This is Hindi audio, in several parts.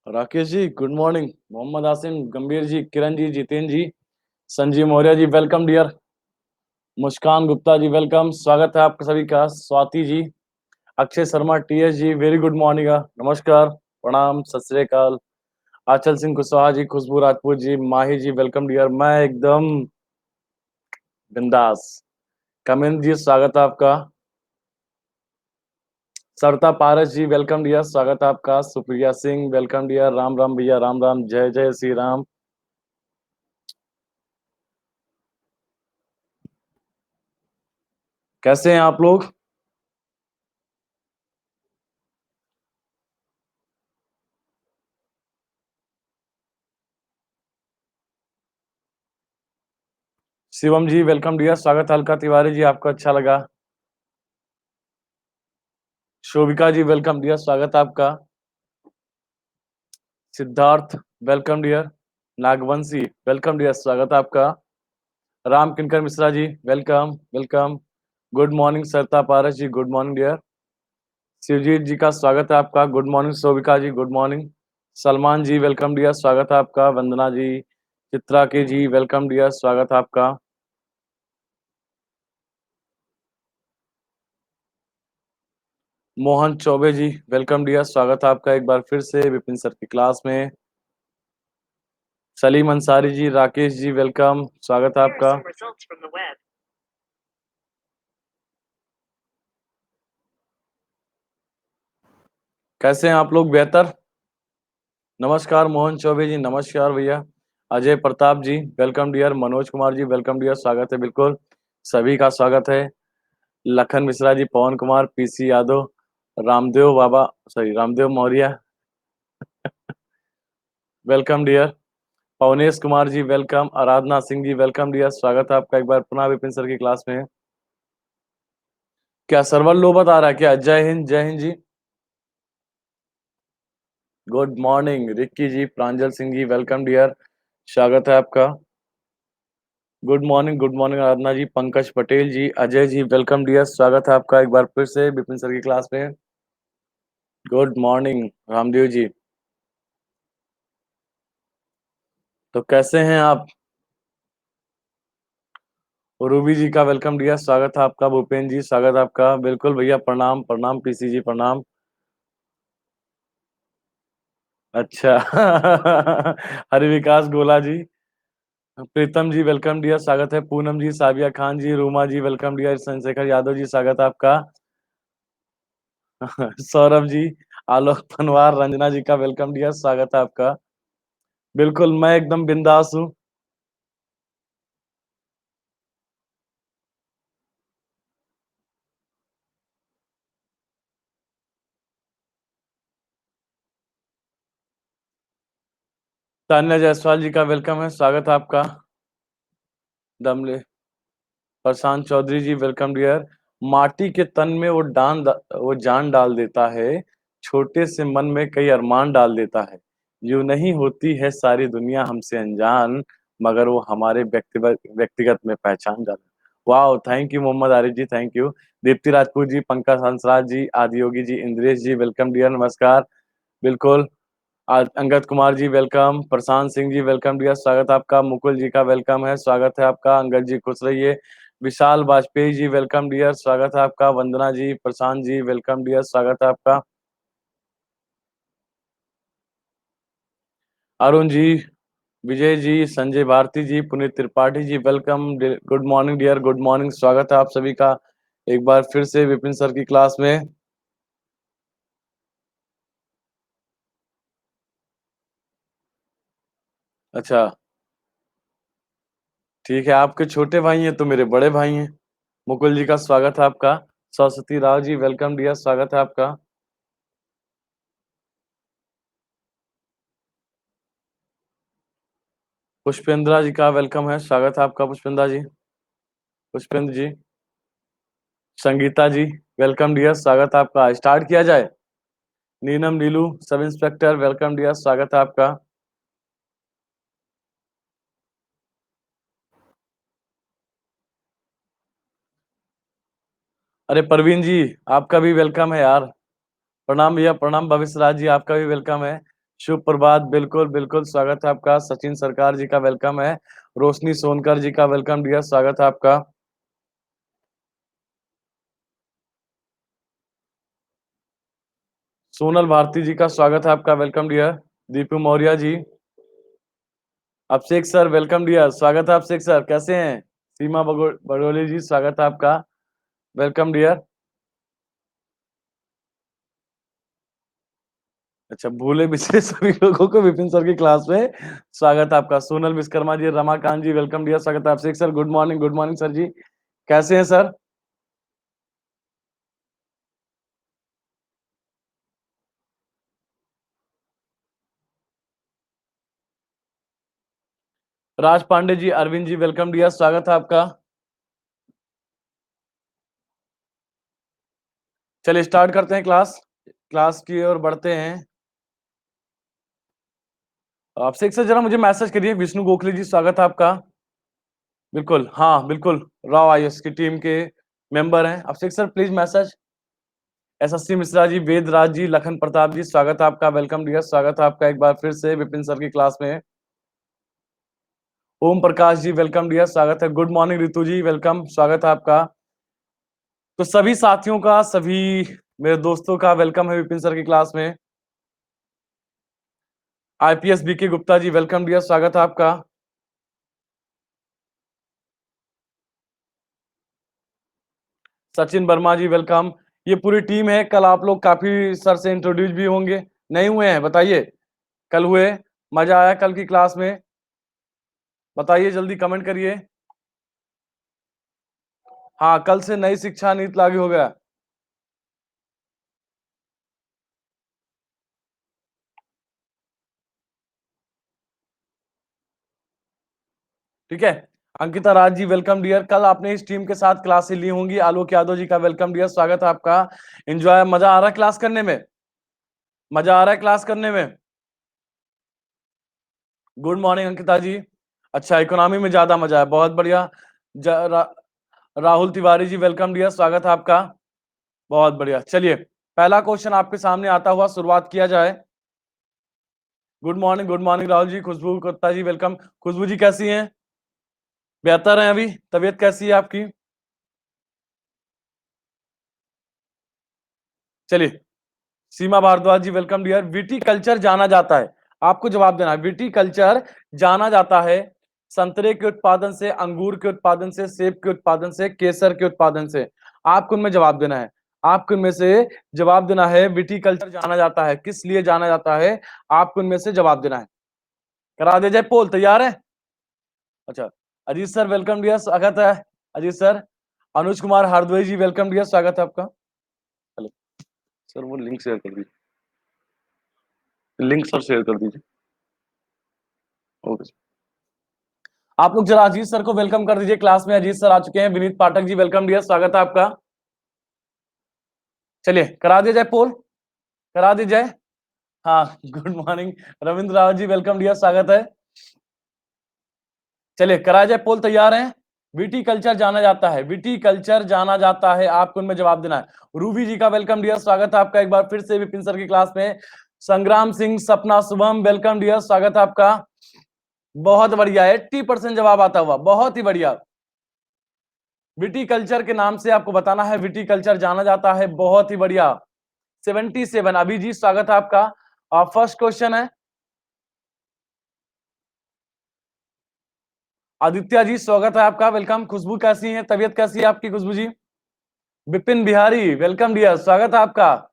Rakesh ji good morning. मोहम्मद आसिम, गंभीर जी, किरण जी, जितेंद्र जी, संजीव मौर्य जी वेलकम डियर। मुस्कान गुप्ता जी वेलकम, स्वागत है आपका सभी का। स्वाति जी, अक्षय शर्मा, टीएस जी वेरी गुड मॉर्निंग, नमस्कार, प्रणाम, सत श्री अकाल। आंचल सिंह कुशवाहा जी, खुशबू राजपूत जी, माही जी वेलकम डियर। मैं एकदम बिंदास। कमिंद जी स्वागत है आपका। सरता पारस जी वेलकम डियर, स्वागत है आपका। Supriya Singh welcome dear. राम राम भैया, राम राम, जय जय श्री राम। कैसे हैं आप लोग? शिवम जी वेलकम डियर, स्वागत है। अलका तिवारी जी, आपको अच्छा लगा। शोभिका जी वेलकम डियर, स्वागत है आपका। Siddharth welcome dear. Nagvanshi welcome dear, स्वागत है आपका। Ram Kinkar Mishra ji welcome welcome. Good morning Sarita Paras ji, good morning dear. Shivjeet ji का स्वागत है आपका। Good morning Shobhika ji, good morning. Salman ji welcome dear, स्वागत है आपका। वंदना जी, चित्रा के जी वेलकम डियर, स्वागत है आपका। मोहन चौबे जी वेलकम डियर, स्वागत है आपका एक बार फिर से विपिन सर की क्लास में। सलीम अंसारी जी, राकेश जी वेलकम, स्वागत है आपका। कैसे हैं आप लोग? बेहतर। नमस्कार मोहन चौबे जी, नमस्कार भैया। Ajay Pratap ji welcome dear. Manoj Kumar ji welcome dear, स्वागत है बिल्कुल, सभी का स्वागत है। Lakhan Mishra ji, Pawan Kumar, PC Yadav, Ramdev Baba, sorry Ramdev Maurya welcome dear. Pavnesh Kumar ji welcome. Aradhana Singh ji welcome dear, स्वागत है आपका एक बार पुनः विपिन सर की क्लास में। क्या सर्वर लो बता रहा है क्या? जय हिंद, जय हिंद जी। गुड मॉर्निंग रिक्की जी, प्रांजल सिंह जी वेलकम डियर, स्वागत है आपका। गुड मॉर्निंग आराधना जी। पंकज पटेल जी, अजय जी वेलकम डियर, स्वागत है आपका एक बार फिर से विपिन सर की क्लास में। Good morning Ramdev ji. तो कैसे हैं आप? रूबी जी का वेलकम डियर, स्वागत है आपका। भूपेन जी स्वागत है आपका, बिल्कुल भैया, प्रणाम प्रणाम, पीसी जी प्रणाम। अच्छा हरि विकास गोला जी, प्रीतम जी वेलकम डियर, स्वागत है। पूनम जी, साबिया खान जी, रूमा जी वेलकम डियर। चंद्रशेखर यादव जी, स्वागत है आपका। सौरभ जी, आलोक पनवार, रंजना जी का वेलकम डियर, स्वागत है आपका। बिल्कुल, मैं एकदम बिंदास हूँ। तान्या जायसवाल जी का वेलकम है, स्वागत है आपका। दमले प्रशांत चौधरी जी वेलकम डियर। माटी के तन में वो जान डाल देता है, छोटे से मन में कई अरमान डाल देता है। यूं नहीं होती है सारी दुनिया हमसे अनजान, मगर वो हमारे व्यक्तिगत व्यक्तिगत में पहचान डाल। वाह, thank you Mohammad Arif ji, thank you. Deepti Rajput ji, Pankaj Hansraj ji, Adiyogi ji, Indresh ji welcome dear, नमस्कार। बिल्कुल। Angad Kumar ji welcome. Prashant Singh ji welcome dear, स्वागत है आपका। मुकुल जी का वेलकम है, स्वागत है आपका। अंगद जी खुश रहिए। विशाल वाजपेयी जी वेलकम डियर, स्वागत है आपका। वंदना जी, प्रशांत जी वेलकम डियर, स्वागत है आपका। Arun ji, Vijay ji, Sanjay Bharti ji, Puneet Tripathi ji welcome. Good morning dear, good morning, स्वागत है आप सभी का एक बार फिर से विपिन सर की क्लास में। अच्छा, ठीक है, आपके छोटे भाई हैं तो मेरे बड़े भाई हैं। मुकुल जी का स्वागत है आपका। सरस्वती राव जी वेलकम डियर, स्वागत है आपका। पुष्पेंद्रा जी का वेलकम है, स्वागत है आपका पुष्पेंद्रा जी। पुष्पेंद्र जी। संगीता जी वेलकम डियर, स्वागत है आपका। स्टार्ट किया जाए। नीलम नीलू, सब इंस्पेक्टर वेलकम डियर, स्वागत है आपका। अरे प्रवीण जी, आपका भी वेलकम है यार। प्रणाम भैया, प्रणाम। भविष्य राज जी, आपका भी वेलकम है। शुभ प्रभात, बिल्कुल, बिल्कुल स्वागत है आपका। सचिन सरकार जी का वेलकम है। रोशनी सोनकर जी का वेलकम डियर, स्वागत है आपका। सोनल भारती जी का स्वागत है आपका, वेलकम डियर। दीपू मौर्य जी, अभिषेक सर वेलकम डियर, स्वागत है अभिषेक सर, कैसे हैं? सीमा बगोली जी, स्वागत है आपका, वेलकम डियर। अच्छा, भूले बिसरे सभी लोगों को विपिन सर की क्लास में स्वागत है आपका। सोनल विश्वकर्मा जी, रमाकांत जी वेलकम डियर, स्वागत है अभिषेक सर। गुड मॉर्निंग सर जी, कैसे हैं सर? राज पांडे जी, अरविंद जी वेलकम डियर, स्वागत है आपका। चलिए स्टार्ट करते हैं क्लास, क्लास की ओर बढ़ते हैं। अभिषेक सर जरा मुझे मैसेज करिए। विष्णु गोखले जी, स्वागत है आपका। बिल्कुल, हाँ बिल्कुल, राव आईएएस की टीम के मेंबर हैं। Abhishek sir please message. SSC Mishra ji, Ved Raj ji, Lakhan Pratap ji, स्वागत है आपका, वेलकम डियर, स्वागत है आपका एक बार फिर से विपिन सर की क्लास में। ओम प्रकाश जी वेलकम डियर, स्वागत है। गुड मॉर्निंग रितु जी, वेलकम, स्वागत है आपका। तो सभी साथियों का, सभी मेरे दोस्तों का वेलकम है विपिन सर की क्लास में। IPS BK Gupta ji welcome dear, स्वागत है आपका। सचिन वर्मा जी वेलकम। ये पूरी टीम है। कल आप लोग काफी सर से इंट्रोड्यूस भी होंगे, नहीं हुए हैं बताइए? कल हुए? मजा आया कल की क्लास में? बताइए, जल्दी कमेंट करिए। हाँ, कल से नई शिक्षा नीति लागू हो गया। ठीक है। Ankita Raj ji welcome dear. कल आपने इस टीम के साथ क्लासेस ली होंगी। आलोक यादव जी का वेलकम डियर, स्वागत है आपका। एंजॉय, मजा आ रहा है क्लास करने में? मजा आ रहा है क्लास करने में? गुड मॉर्निंग अंकिता जी। अच्छा, इकोनॉमी में ज्यादा मजा है, बहुत बढ़िया। ज, रा, राहुल तिवारी जी वेलकम डियर, स्वागत है आपका, बहुत बढ़िया। चलिए पहला क्वेश्चन आपके सामने आता हुआ शुरुआत किया जाए। Good morning Rahul ji. खुशबू गुप्ता जी वेलकम। खुशबू जी कैसी हैं? बेहतर हैं अभी? तबीयत कैसी है आपकी? चलिए, सीमा भारद्वाज जी वेलकम डियर। विटीकल्चर जाना जाता है, आपको जवाब देना है। विटीकल्चर जाना जाता है संतरे के उत्पादन से, अंगूर के उत्पादन से, सेब के उत्पादन से, केसर के उत्पादन से। आपको उनमें जवाब देना है। आपको उनमें से जवाब देना है। विटीकल्चर जाना जाता है, किस लिए जाना जाता है? आपको उनमें से जवाब देना है। करा दे जाए पोल, तैयार है? अच्छा, अजीत सर वेलकम डियर, स्वागत है अजीत सर। अनुज कुमार हार्दवे जी वेलकम डियर, स्वागत है आपका। हेलो सर, वो लिंक शेयर कर दीजिए, लिंक सर शेयर कर दीजिए। ओके, आप लोग जरा अजीत सर को वेलकम कर दीजिए क्लास में। अजीत सर आ चुके हैं। विनीत पाठक जी वेलकम डियर, स्वागत है आपका। चलिए करा दिया जाए पोल, करा दी जाए। हाँ, good morning Ravindra Rao ji welcome dear, स्वागत है। चलिए करा जाए पोल, तैयार हैं? विटीकल्चर जाना जाता है, विटीकल्चर जाना जाता है, आपको उनमें जवाब देना है। रूबी जी का वेलकम डियर, स्वागत है आपका एक बार फिर से विपिन सर की क्लास में। संग्राम सिंह, सपना शुभम वेलकम डियर, स्वागत है आपका। बहुत बढ़िया, 80% जवाब आता हुआ, बहुत ही बढ़िया। विटीकल्चर के नाम से आपको बताना है, विटीकल्चर जाना जाता है, बहुत ही बढ़िया। 77 अभी जी, स्वागत है आपका। फर्स्ट क्वेश्चन है आदित्य जी, स्वागत है आपका, वेलकम। खुशबू कैसी है, तबीयत कैसी है आपकी खुशबू जी? विपिन बिहारी वेलकम डियर, स्वागत है आपका।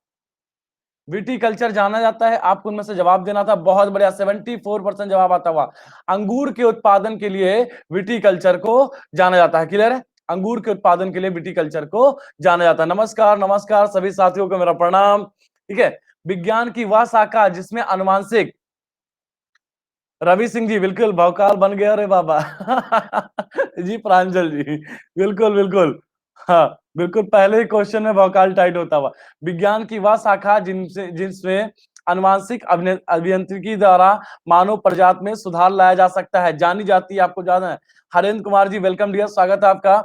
विटीकल्चर जाना जाता है, आपको उनमें से जवाब देना था, बहुत बढ़िया। 74% जवाब आता हुआ। अंगूर के उत्पादन के लिए विटीकल्चर को जाना जाता है, क्लियर है? अंगूर के उत्पादन के लिए विटीकल्चर को जाना जाता है। नमस्कार नमस्कार सभी साथियों को मेरा प्रणाम। ठीक है, विज्ञान की वह शाखा जिसमें अनुवांशिक, रवि सिंह जी बिल्कुल, भौकाल बन गया रे बाबा। जी प्रांजल जी, बिल्कुल बिल्कुल, हाँ बिल्कुल, पहले ही क्वेश्चन में भौकाल टाइट होता हुआ। विज्ञान की वह शाखा जिनसे जिसमें अनुवांशिक अभियांत्रिकी द्वारा मानव प्रजाति में सुधार लाया जा सकता है, जानी जाती है, आपको जाना है। हरेंद्र कुमार जी वेलकम डियर, स्वागत है आपका।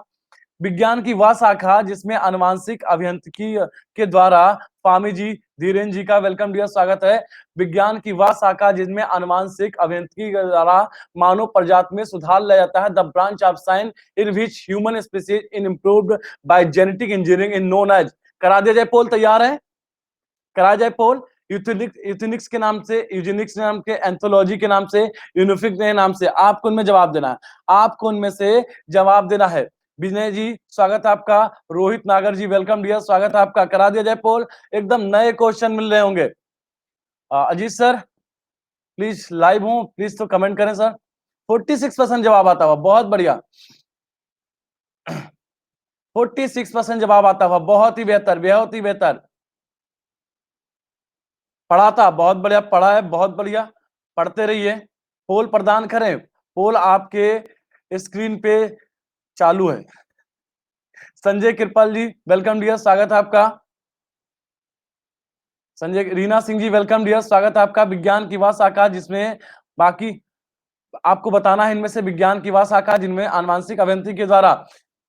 विज्ञान की वह शाखा जिसमें अनुवांशिक अभियांत्रिकी के द्वारा, स्वामी जी धीरेन्द्र जी का वेलकम डियर, स्वागत है। विज्ञान की वह शाखा जिसमें आनुवांशिक अभियांत्रिकी के द्वारा मानव प्रजाति में सुधार लाया जाता है। The branch of science in which human species in improved by genetic engineering in known as. करा दिया जाए पोल, तैयार है? करा जाए पोल। यूथेनिक्स के नाम से, यूजेनिक्स नाम के, एंथोलॉजी के नाम से, यूनिफिक के नाम से, आपको उनमें जवाब देना है। आपको उनमें से जवाब देना है। विनय जी स्वागत है आपका। रोहित नागर जी वेलकम डियर, स्वागत है आपका। करा दिया जाए पोल। एकदम नए क्वेश्चन मिल रहे होंगे। अजीत सर प्लीज लाइव हूं, प्लीज तो कमेंट करें सर। 46% जवाब आता हुआ, बहुत बढ़िया। 46% जवाब आता हुआ, बहुत ही बेहतर, बहुत ही बेहतर। पढ़ा था, बहुत बढ़िया पढ़ा है, बहुत बढ़िया। पढ़ते रहिए। पोल प्रदान करें। पोल आपके स्क्रीन पे चालू है। संजय कृपाल जी वेलकम डियर, स्वागत है आपका। संजय, रीना सिंह जी वेलकम डियर, स्वागत है आपका। विज्ञान की वह शाखा जिसमें बाकी आपको बताना है इनमें से विज्ञान की वह शाखा जिनमें आनुवांशिक अभियांत्रिकी के द्वारा,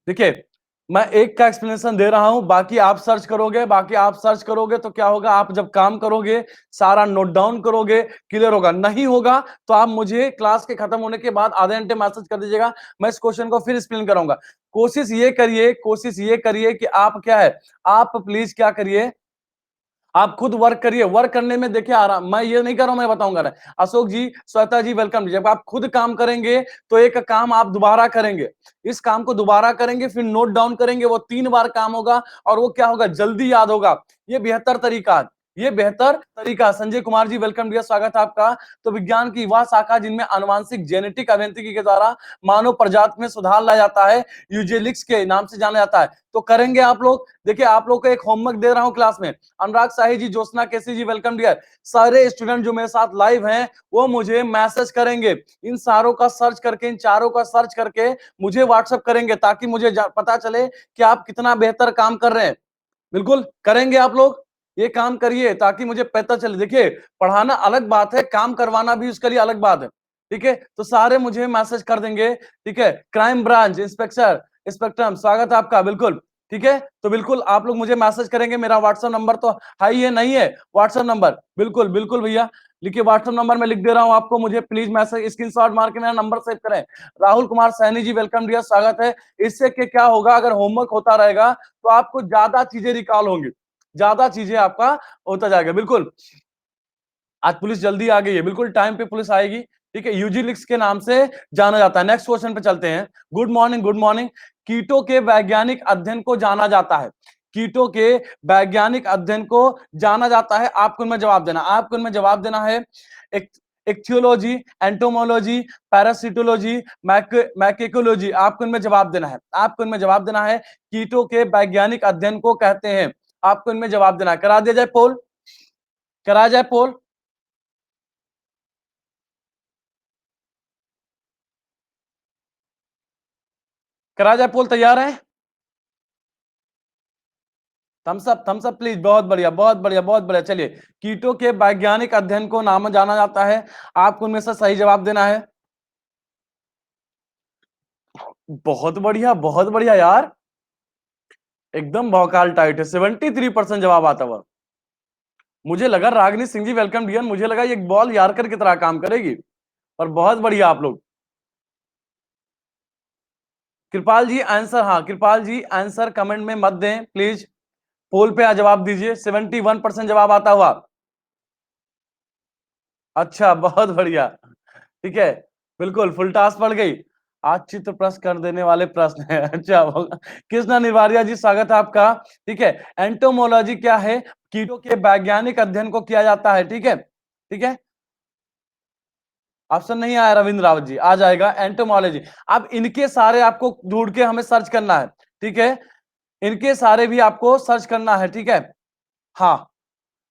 देखिए मैं एक का एक्सप्लेनेशन दे रहा हूं, बाकी आप सर्च करोगे, बाकी आप सर्च करोगे तो क्या होगा, आप जब काम करोगे सारा नोट डाउन करोगे, क्लियर होगा। नहीं होगा तो आप मुझे क्लास के खत्म होने के बाद आधे घंटे मैसेज कर दीजिएगा, मैं इस क्वेश्चन को फिर एक्सप्लेन करूंगा। कोशिश ये करिए, कोशिश ये करिए कि आप क्या है, आप प्लीज क्या करिए, आप खुद वर्क करिए। वर्क करने में देखिए आराम, मैं ये नहीं कर रहा हूं, मैं बताऊंगा ना। अशोक जी, श्वेता जी वेलकम। जब आप खुद काम करेंगे तो एक काम आप दोबारा करेंगे, इस काम को दोबारा करेंगे, फिर नोट डाउन करेंगे, वो 3 बार काम होगा और वो क्या होगा, जल्दी याद होगा। ये बेहतर तरीका है, ये बेहतर तरीका। संजय कुमार जी वेलकम डियर, स्वागत है आपका। तो विज्ञान की वह शाखा जिनमें आनुवांशिक जेनेटिक अभियांत्रिकी के द्वारा मानव प्रजाति में सुधार लाया जाता है, यूजेलिक्स के नाम से जाना जाता है। तो करेंगे आप लोग। देखिए आप लोग को एक होमवर्क दे रहा हूं क्लास में। अनुराग शाही जी, ज्योत्सना केसी जी वेलकम डियर। सारे स्टूडेंट जो मेरे साथ लाइव हैं वो मुझे मैसेज करेंगे, इन सारों का सर्च करके, इन चारों का सर्च करके मुझे व्हाट्सएप करेंगे, ताकि मुझे पता चले कि आप कितना बेहतर काम कर रहे हैं। बिल्कुल करेंगे आप लोग, ये काम करिए ताकि मुझे पता चले। देखिए पढ़ाना अलग बात है, काम करवाना भी उसके लिए अलग बात है। ठीक है, तो सारे मुझे मैसेज कर देंगे। ठीक है, क्राइम ब्रांच इंस्पेक्टर इंस्पेक्टर स्वागत है आपका, बिल्कुल। ठीक है, तो बिल्कुल आप लोग मुझे मैसेज करेंगे। मेरा व्हाट्सएप नंबर तो हाई है, नहीं है व्हाट्सएप नंबर? बिल्कुल बिल्कुल भैया, लिखिए व्हाट्सएप नंबर मैं लिख दे रहा हूं आपको, मुझे प्लीज मैसेज स्क्रीनशॉट मार के मेरा नंबर सेव करें। राहुल कुमार सैनी जी वेलकम डियर, स्वागत है। इससे के क्या होगा, अगर होमवर्क होता रहेगा तो आपको ज्यादा चीजें रिकॉल होंगी, ज्यादा चीजें आपका होता जाएगा। बिल्कुल आज पुलिस जल्दी आ गई है, बिल्कुल टाइम पे पुलिस आएगी। ठीक है, यूजीलिक्स के नाम से जाना जाता है। नेक्स्ट क्वेश्चन पे चलते हैं। Good morning, good morning. कीटों के वैज्ञानिक अध्ययन को जाना जाता है, कीटों के वैज्ञानिक अध्ययन को जाना जाता है। आपको इनमें जवाब देना, आपको इनमें जवाब देना है। एक इक्थियोलॉजी, एंटोमोलॉजी, पैरासिटोलॉजी, मैकेकोलॉजी, आपको इनमें जवाब देना है। आपको इनमें जवाब देना है। कीटों के वैज्ञानिक अध्ययन को कहते हैं, आपको इनमें जवाब देना है। करा दिया जाए पोल, करा जाए पोल। करा जाए पोल, तैयार है? Thumbs up, thumbs up please, बहुत बढ़िया बहुत बढ़िया बहुत बढ़िया। चलिए, कीटों के वैज्ञानिक अध्ययन को नाम जाना जाता है, आपको उनमें से सही जवाब देना है। बहुत बढ़िया यार, एकदम भौकाल टाइट है। 73% जवाब आता हुआ। मुझे लगा रागनी सिंह जी वेलकम डियर, मुझे लगा ये बॉल यारकर की तरह काम करेगी, और बहुत बढ़िया आप लोग। कृपाल जी आंसर, हाँ कृपाल जी आंसर कमेंट में मत दें प्लीज, पोल पे जवाब दीजिए। 71% जवाब आता हुआ। अच्छा, बहुत बढ़िया। ठीक है, बिल्कुल फुल टास्क पड़ गई। आज चित्र प्रश्न कर देने वाले प्रश्न है। अच्छा, कृष्णा निवारिया जी स्वागत है आपका। ठीक है, एंटोमोलॉजी क्या है? कीटों के वैज्ञानिक अध्ययन को किया जाता है। ठीक है, ठीक है। ऑप्शन नहीं आया रविंद्र रावत जी, आ जाएगा एंटोमोलॉजी। अब इनके सारे आपको ढूंढ के हमें सर्च करना है। ठीक है, इनके सारे भी आपको सर्च करना है। ठीक है, हाँ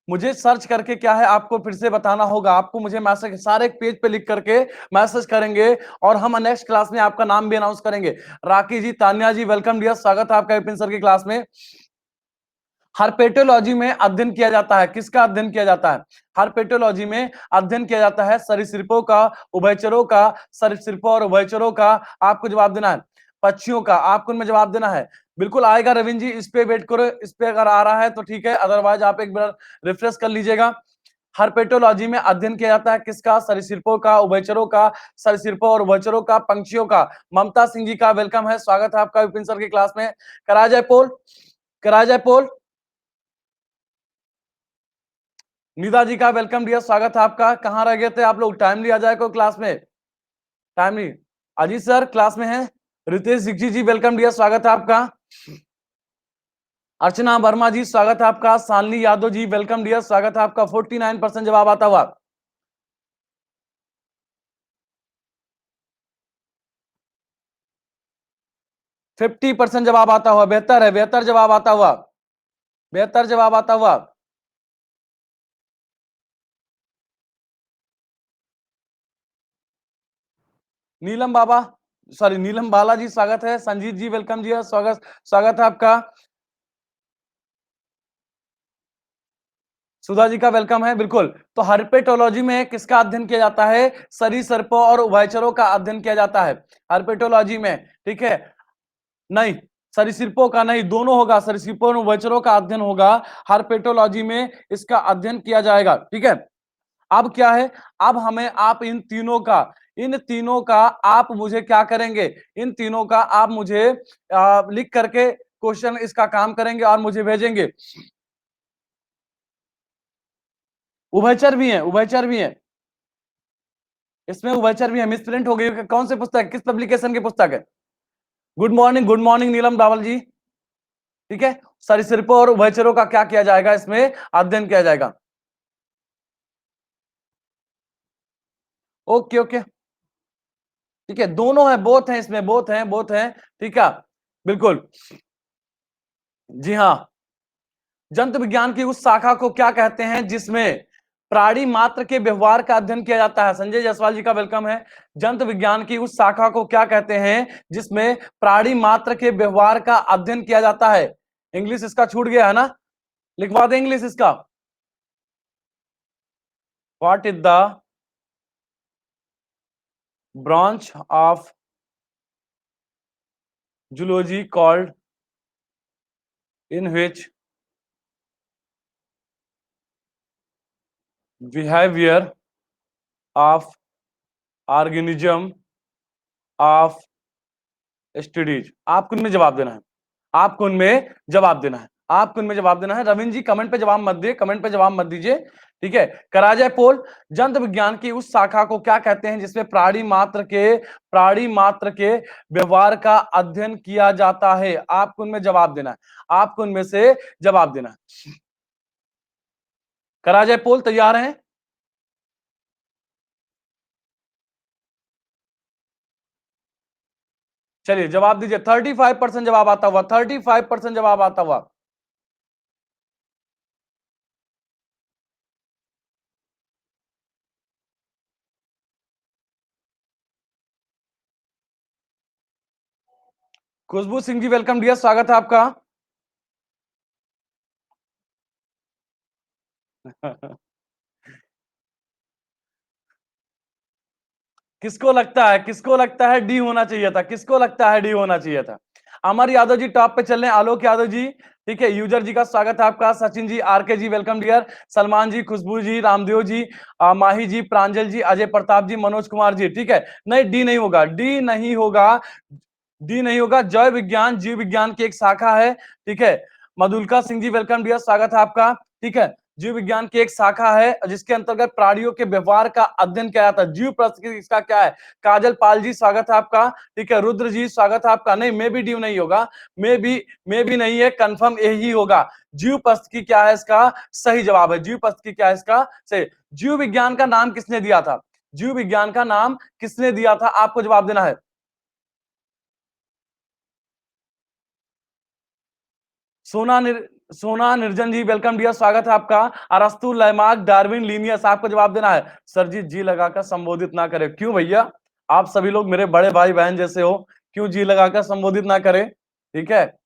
मुझे सर्च करके क्या है आपको फिर से बताना होगा। आपको मुझे मैसेज सारे एक पेज पे लिख करके मैसेज करेंगे, और हम नेक्स्ट क्लास में आपका नाम भी अनाउंस करेंगे। राकी जी, तान्या जी वेलकम डियर, स्वागत है आपका विपिन सर की क्लास में। हर्पेटोलॉजी में अध्ययन किया जाता है, किसका अध्ययन किया जाता है? हर्पेटोलॉजी में अध्ययन किया जाता है सरीसृपों का, उभयचरों का, सरीसृपों और उभयचरों का। आपको जवाब देना है। पक्षियों का, आपको उनमें जवाब देना है। बिल्कुल आएगा रविंद्र जी, इस पे वेट करो, इस पे अगर आ रहा है तो ठीक है, अदरवाइज आप एक बार रिफ्रेश कर लीजिएगा। हर्पेटोलॉजी में अध्ययन किया जाता है किसका? सरीसृपों का, उभयचरों का, सरीसृपों और उभयचरों का, पंछियों का। ममता सिंह जी का वेलकम है, स्वागत है आपका विपिन सर की क्लास में। करा जाए पोल, करा जाए पोल। निदा जी का वेलकम डियर, स्वागत है आपका। कहां रह गए थे आप लोग? टाइमली आ जाए कोई क्लास में, टाइमली। अजीत सर क्लास में है। रितेश दीक्षित जी वेलकम डियर, स्वागत है आपका। अर्चना वर्मा जी स्वागत है आपका। सानली यादव जी वेलकम डियर, स्वागत है आपका। 49% जवाब आता हुआ। 50% जवाब आता हुआ, बेहतर है, बेहतर जवाब आता हुआ, बेहतर जवाब आता हुआ। नीलम बाबा, सॉरी नीलम बाला जी स्वागत है। संजीत जी वेलकम जी, स्वागत, स्वागत है आपका। सुधा जी का वेलकम है, बिल्कुल। तो हर्पेटोलॉजी में किसका अध्ययन किया जाता है? सरीसृपों और उभयचरों का अध्ययन किया जाता है हर्पेटोलॉजी में, ठीक है। नहीं, सरीसृपों का नहीं, दोनों होगा, सरीसृपों और उभयचरों का अध्ययन होगा हर्पेटोलॉजी में, इसका अध्ययन किया जाएगा, ठीक है। अब क्या है, अब हमें आप इन तीनों का, इन तीनों का आप मुझे क्या करेंगे, इन तीनों का आप मुझे लिख करके क्वेश्चन इसका काम करेंगे और मुझे भेजेंगे। उभयचर भी हैं, उभयचर भी हैं, इसमें उभयचर भी है। मिसप्रिंट हो गई, कौन से पुस्तक, किस पब्लिकेशन की पुस्तक है? गुड मॉर्निंग नीलम दावल जी, ठीक है। सरीसृपों और उभयचरों का क्या किया जाएगा, इसमें अध्ययन किया जाएगा। ओके ओके, ठीक है, दोनों है, बोथ हैं इसमें, बोथ हैं, बोथ हैं, ठीक है, बिल्कुल। जी हाँ, जंतु विज्ञान की उस शाखा को क्या कहते हैं जिसमें प्राणी मात्र के व्यवहार का अध्ययन किया जाता है? संजय जायसवाल जी का वेलकम है। जंतु विज्ञान की उस शाखा को क्या कहते हैं जिसमें प्राणी मात्र के व्यवहार का अध्ययन किया जाता है? इंग्लिश इसका छूट गया है ना, लिखवा दे इंग्लिश इसका। What is the branch of zoology called in which behaviour of organism of studies? आपको इनमें जवाब देना है, आपको उनमें जवाब देना है, आपको उनमें जवाब देना है। रविंद्र जी कमेंट पे जवाब मत दिए, कमेंट पे जवाब मत दीजिए, ठीक है। करा जाए पोल, जंतु विज्ञान की उस शाखा को क्या कहते हैं जिसमें प्राणी मात्र के व्यवहार का अध्ययन किया जाता है? आपको उनमें जवाब देना है, आपको उनमें से जवाब देना है। करा जाए पोल, तैयार हैं? चलिए जवाब दीजिए। 35% जवाब आता हुआ, 35% जवाब आता हुआ। खुशबू सिंह जी वेलकम डियर, स्वागत है आपका। किसको लगता है, किसको लगता है डी होना चाहिए था, किसको लगता है डी होना चाहिए था? अमर यादव जी टॉप पे चल रहे हैं, आलोक यादव जी, ठीक है। यूजर जी का स्वागत है आपका। सचिन जी, आरके जी वेलकम डियर। सलमान जी, खुशबू जी, रामदेव जी, माही जी, प्रांजल जी, अजय प्रताप जी, मनोज कुमार जी, ठीक है। नहीं, डी नहीं होगा, डी नहीं होगा, डी नहीं होगा। जय विज्ञान जीव विज्ञान की एक शाखा है, ठीक है। मधुलका सिंह जी वेलकम डियर, स्वागत है आपका, ठीक है। जीव विज्ञान की एक शाखा है जिसके अंतर्गत प्राणियों के व्यवहार का अध्ययन किया जाता है। जीव प्रश्न इसका क्या है? काजल पाल जी स्वागत है आपका, ठीक है। रुद्र जी स्वागत है आपका। नहीं, मे भी ड्यू नहीं होगा, मे भी नहीं है, कंफर्म यही होगा। जीव प्रश्न की क्या है इसका सही जवाब है, जीव प्रश्न की क्या है इसका सही। जीव विज्ञान का नाम किसने दिया था? जीव विज्ञान का नाम किसने दिया था, आपको जवाब देना है। सोना सोना निर्जन जी वेलकम डियर, स्वागत है आपका। अरस्तु, लैमार्क, डार्विन, लीनियस, आपको जवाब देना है। सर जी लगाकर संबोधित ना करें, क्यों भैया? आप सभी लोग मेरे बड़े भाई बहन जैसे हो, क्यों जी लगाकर संबोधित ना करें, ठीक है।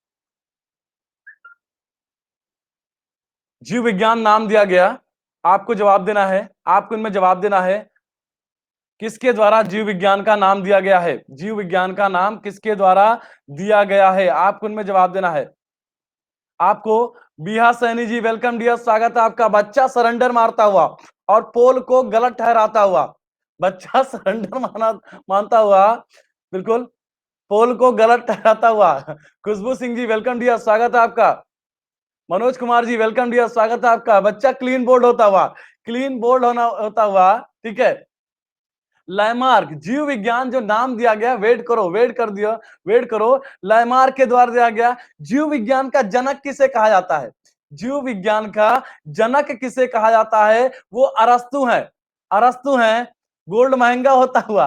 जीव विज्ञान नाम दिया गया, आपको जवाब देना है, आपको इनमें जवाब देना है। किसके द्वारा जीव विज्ञान का नाम दिया गया है? जीव विज्ञान का नाम किसके द्वारा दिया गया है? आपको उनमें जवाब देना है। आपको बिहार सैनी जी वेलकम डियर, स्वागत है आपका। बच्चा सरेंडर मारता हुआ और पोल को गलत ठहराता हुआ, बच्चा सरेंडर मानता हुआ, बिल्कुल पोल को गलत ठहराता हुआ। खुशबू सिंह जी वेलकम डियर, स्वागत है आपका। मनोज कुमार जी वेलकम डियर, स्वागत है आपका। बच्चा क्लीन बोर्ड होता हुआ, क्लीन बोर्ड होता हुआ, ठीक है। लैमार्क, जीव विज्ञान जो नाम दिया गया, वेट करो, वेट कर दिया, वेट करो, लैमार्क के द्वारा दिया गया। जीव विज्ञान का जनक किसे कहा जाता है? जीव विज्ञान का जनक किसे कहा जाता है? वो अरस्तु है, अरस्तु है। गोल्ड महंगा होता हुआ।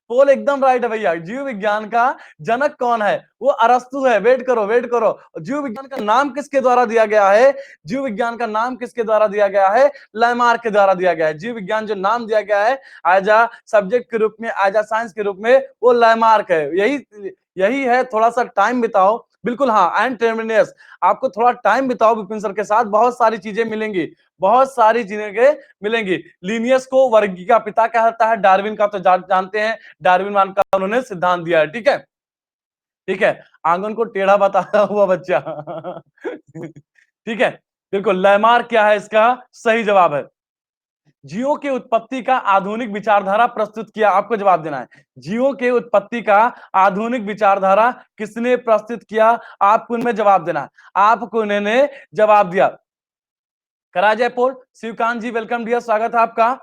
पोल एकदम राइट है भैया। जीव विज्ञान का जनक कौन है? वो अरस्तु है। वेट करो, वेट करो। जीव विज्ञान का नाम किसके द्वारा दिया गया है? जीव विज्ञान का नाम किसके द्वारा दिया गया है? लैमार्क के द्वारा दिया गया है। जीव विज्ञान जो नाम दिया गया है एज अ सब्जेक्ट के रूप में, एज अ साइंस के रूप में, वो लैमार्क है। यही यही है। थोड़ा सा टाइम बिताओ, बिल्कुल हाँ, एंड टर्मिनस। आपको थोड़ा टाइम बिताओ विपिन सर के साथ, बहुत सारी चीजें मिलेंगी, बहुत सारी चीजें मिलेंगी। लिनियस को वर्गीय का पिता कहता है, डार्विन का तो जानते हैं, डार्विन मान का उन्होंने सिद्धांत दिया है, ठीक है, ठीक है। आंगन को टेढ़ा बताया हुआ बच्चा। ठीक है, बिल्कुल। लैमार्क क्या है? इसका सही जवाब है। जीवों के उत्पत्ति का आधुनिक विचारधारा प्रस्तुत किया। आपको जवाब देना है। जीवों के उत्पत्ति का आधुनिक विचारधारा किसने प्रस्तुत किया? आपको उनमें जवाब देना है। आपको उन्होंने जवाब दिया। कराजय पोल, शिवकांत जी वेलकम डियर, स्वागत है आपका।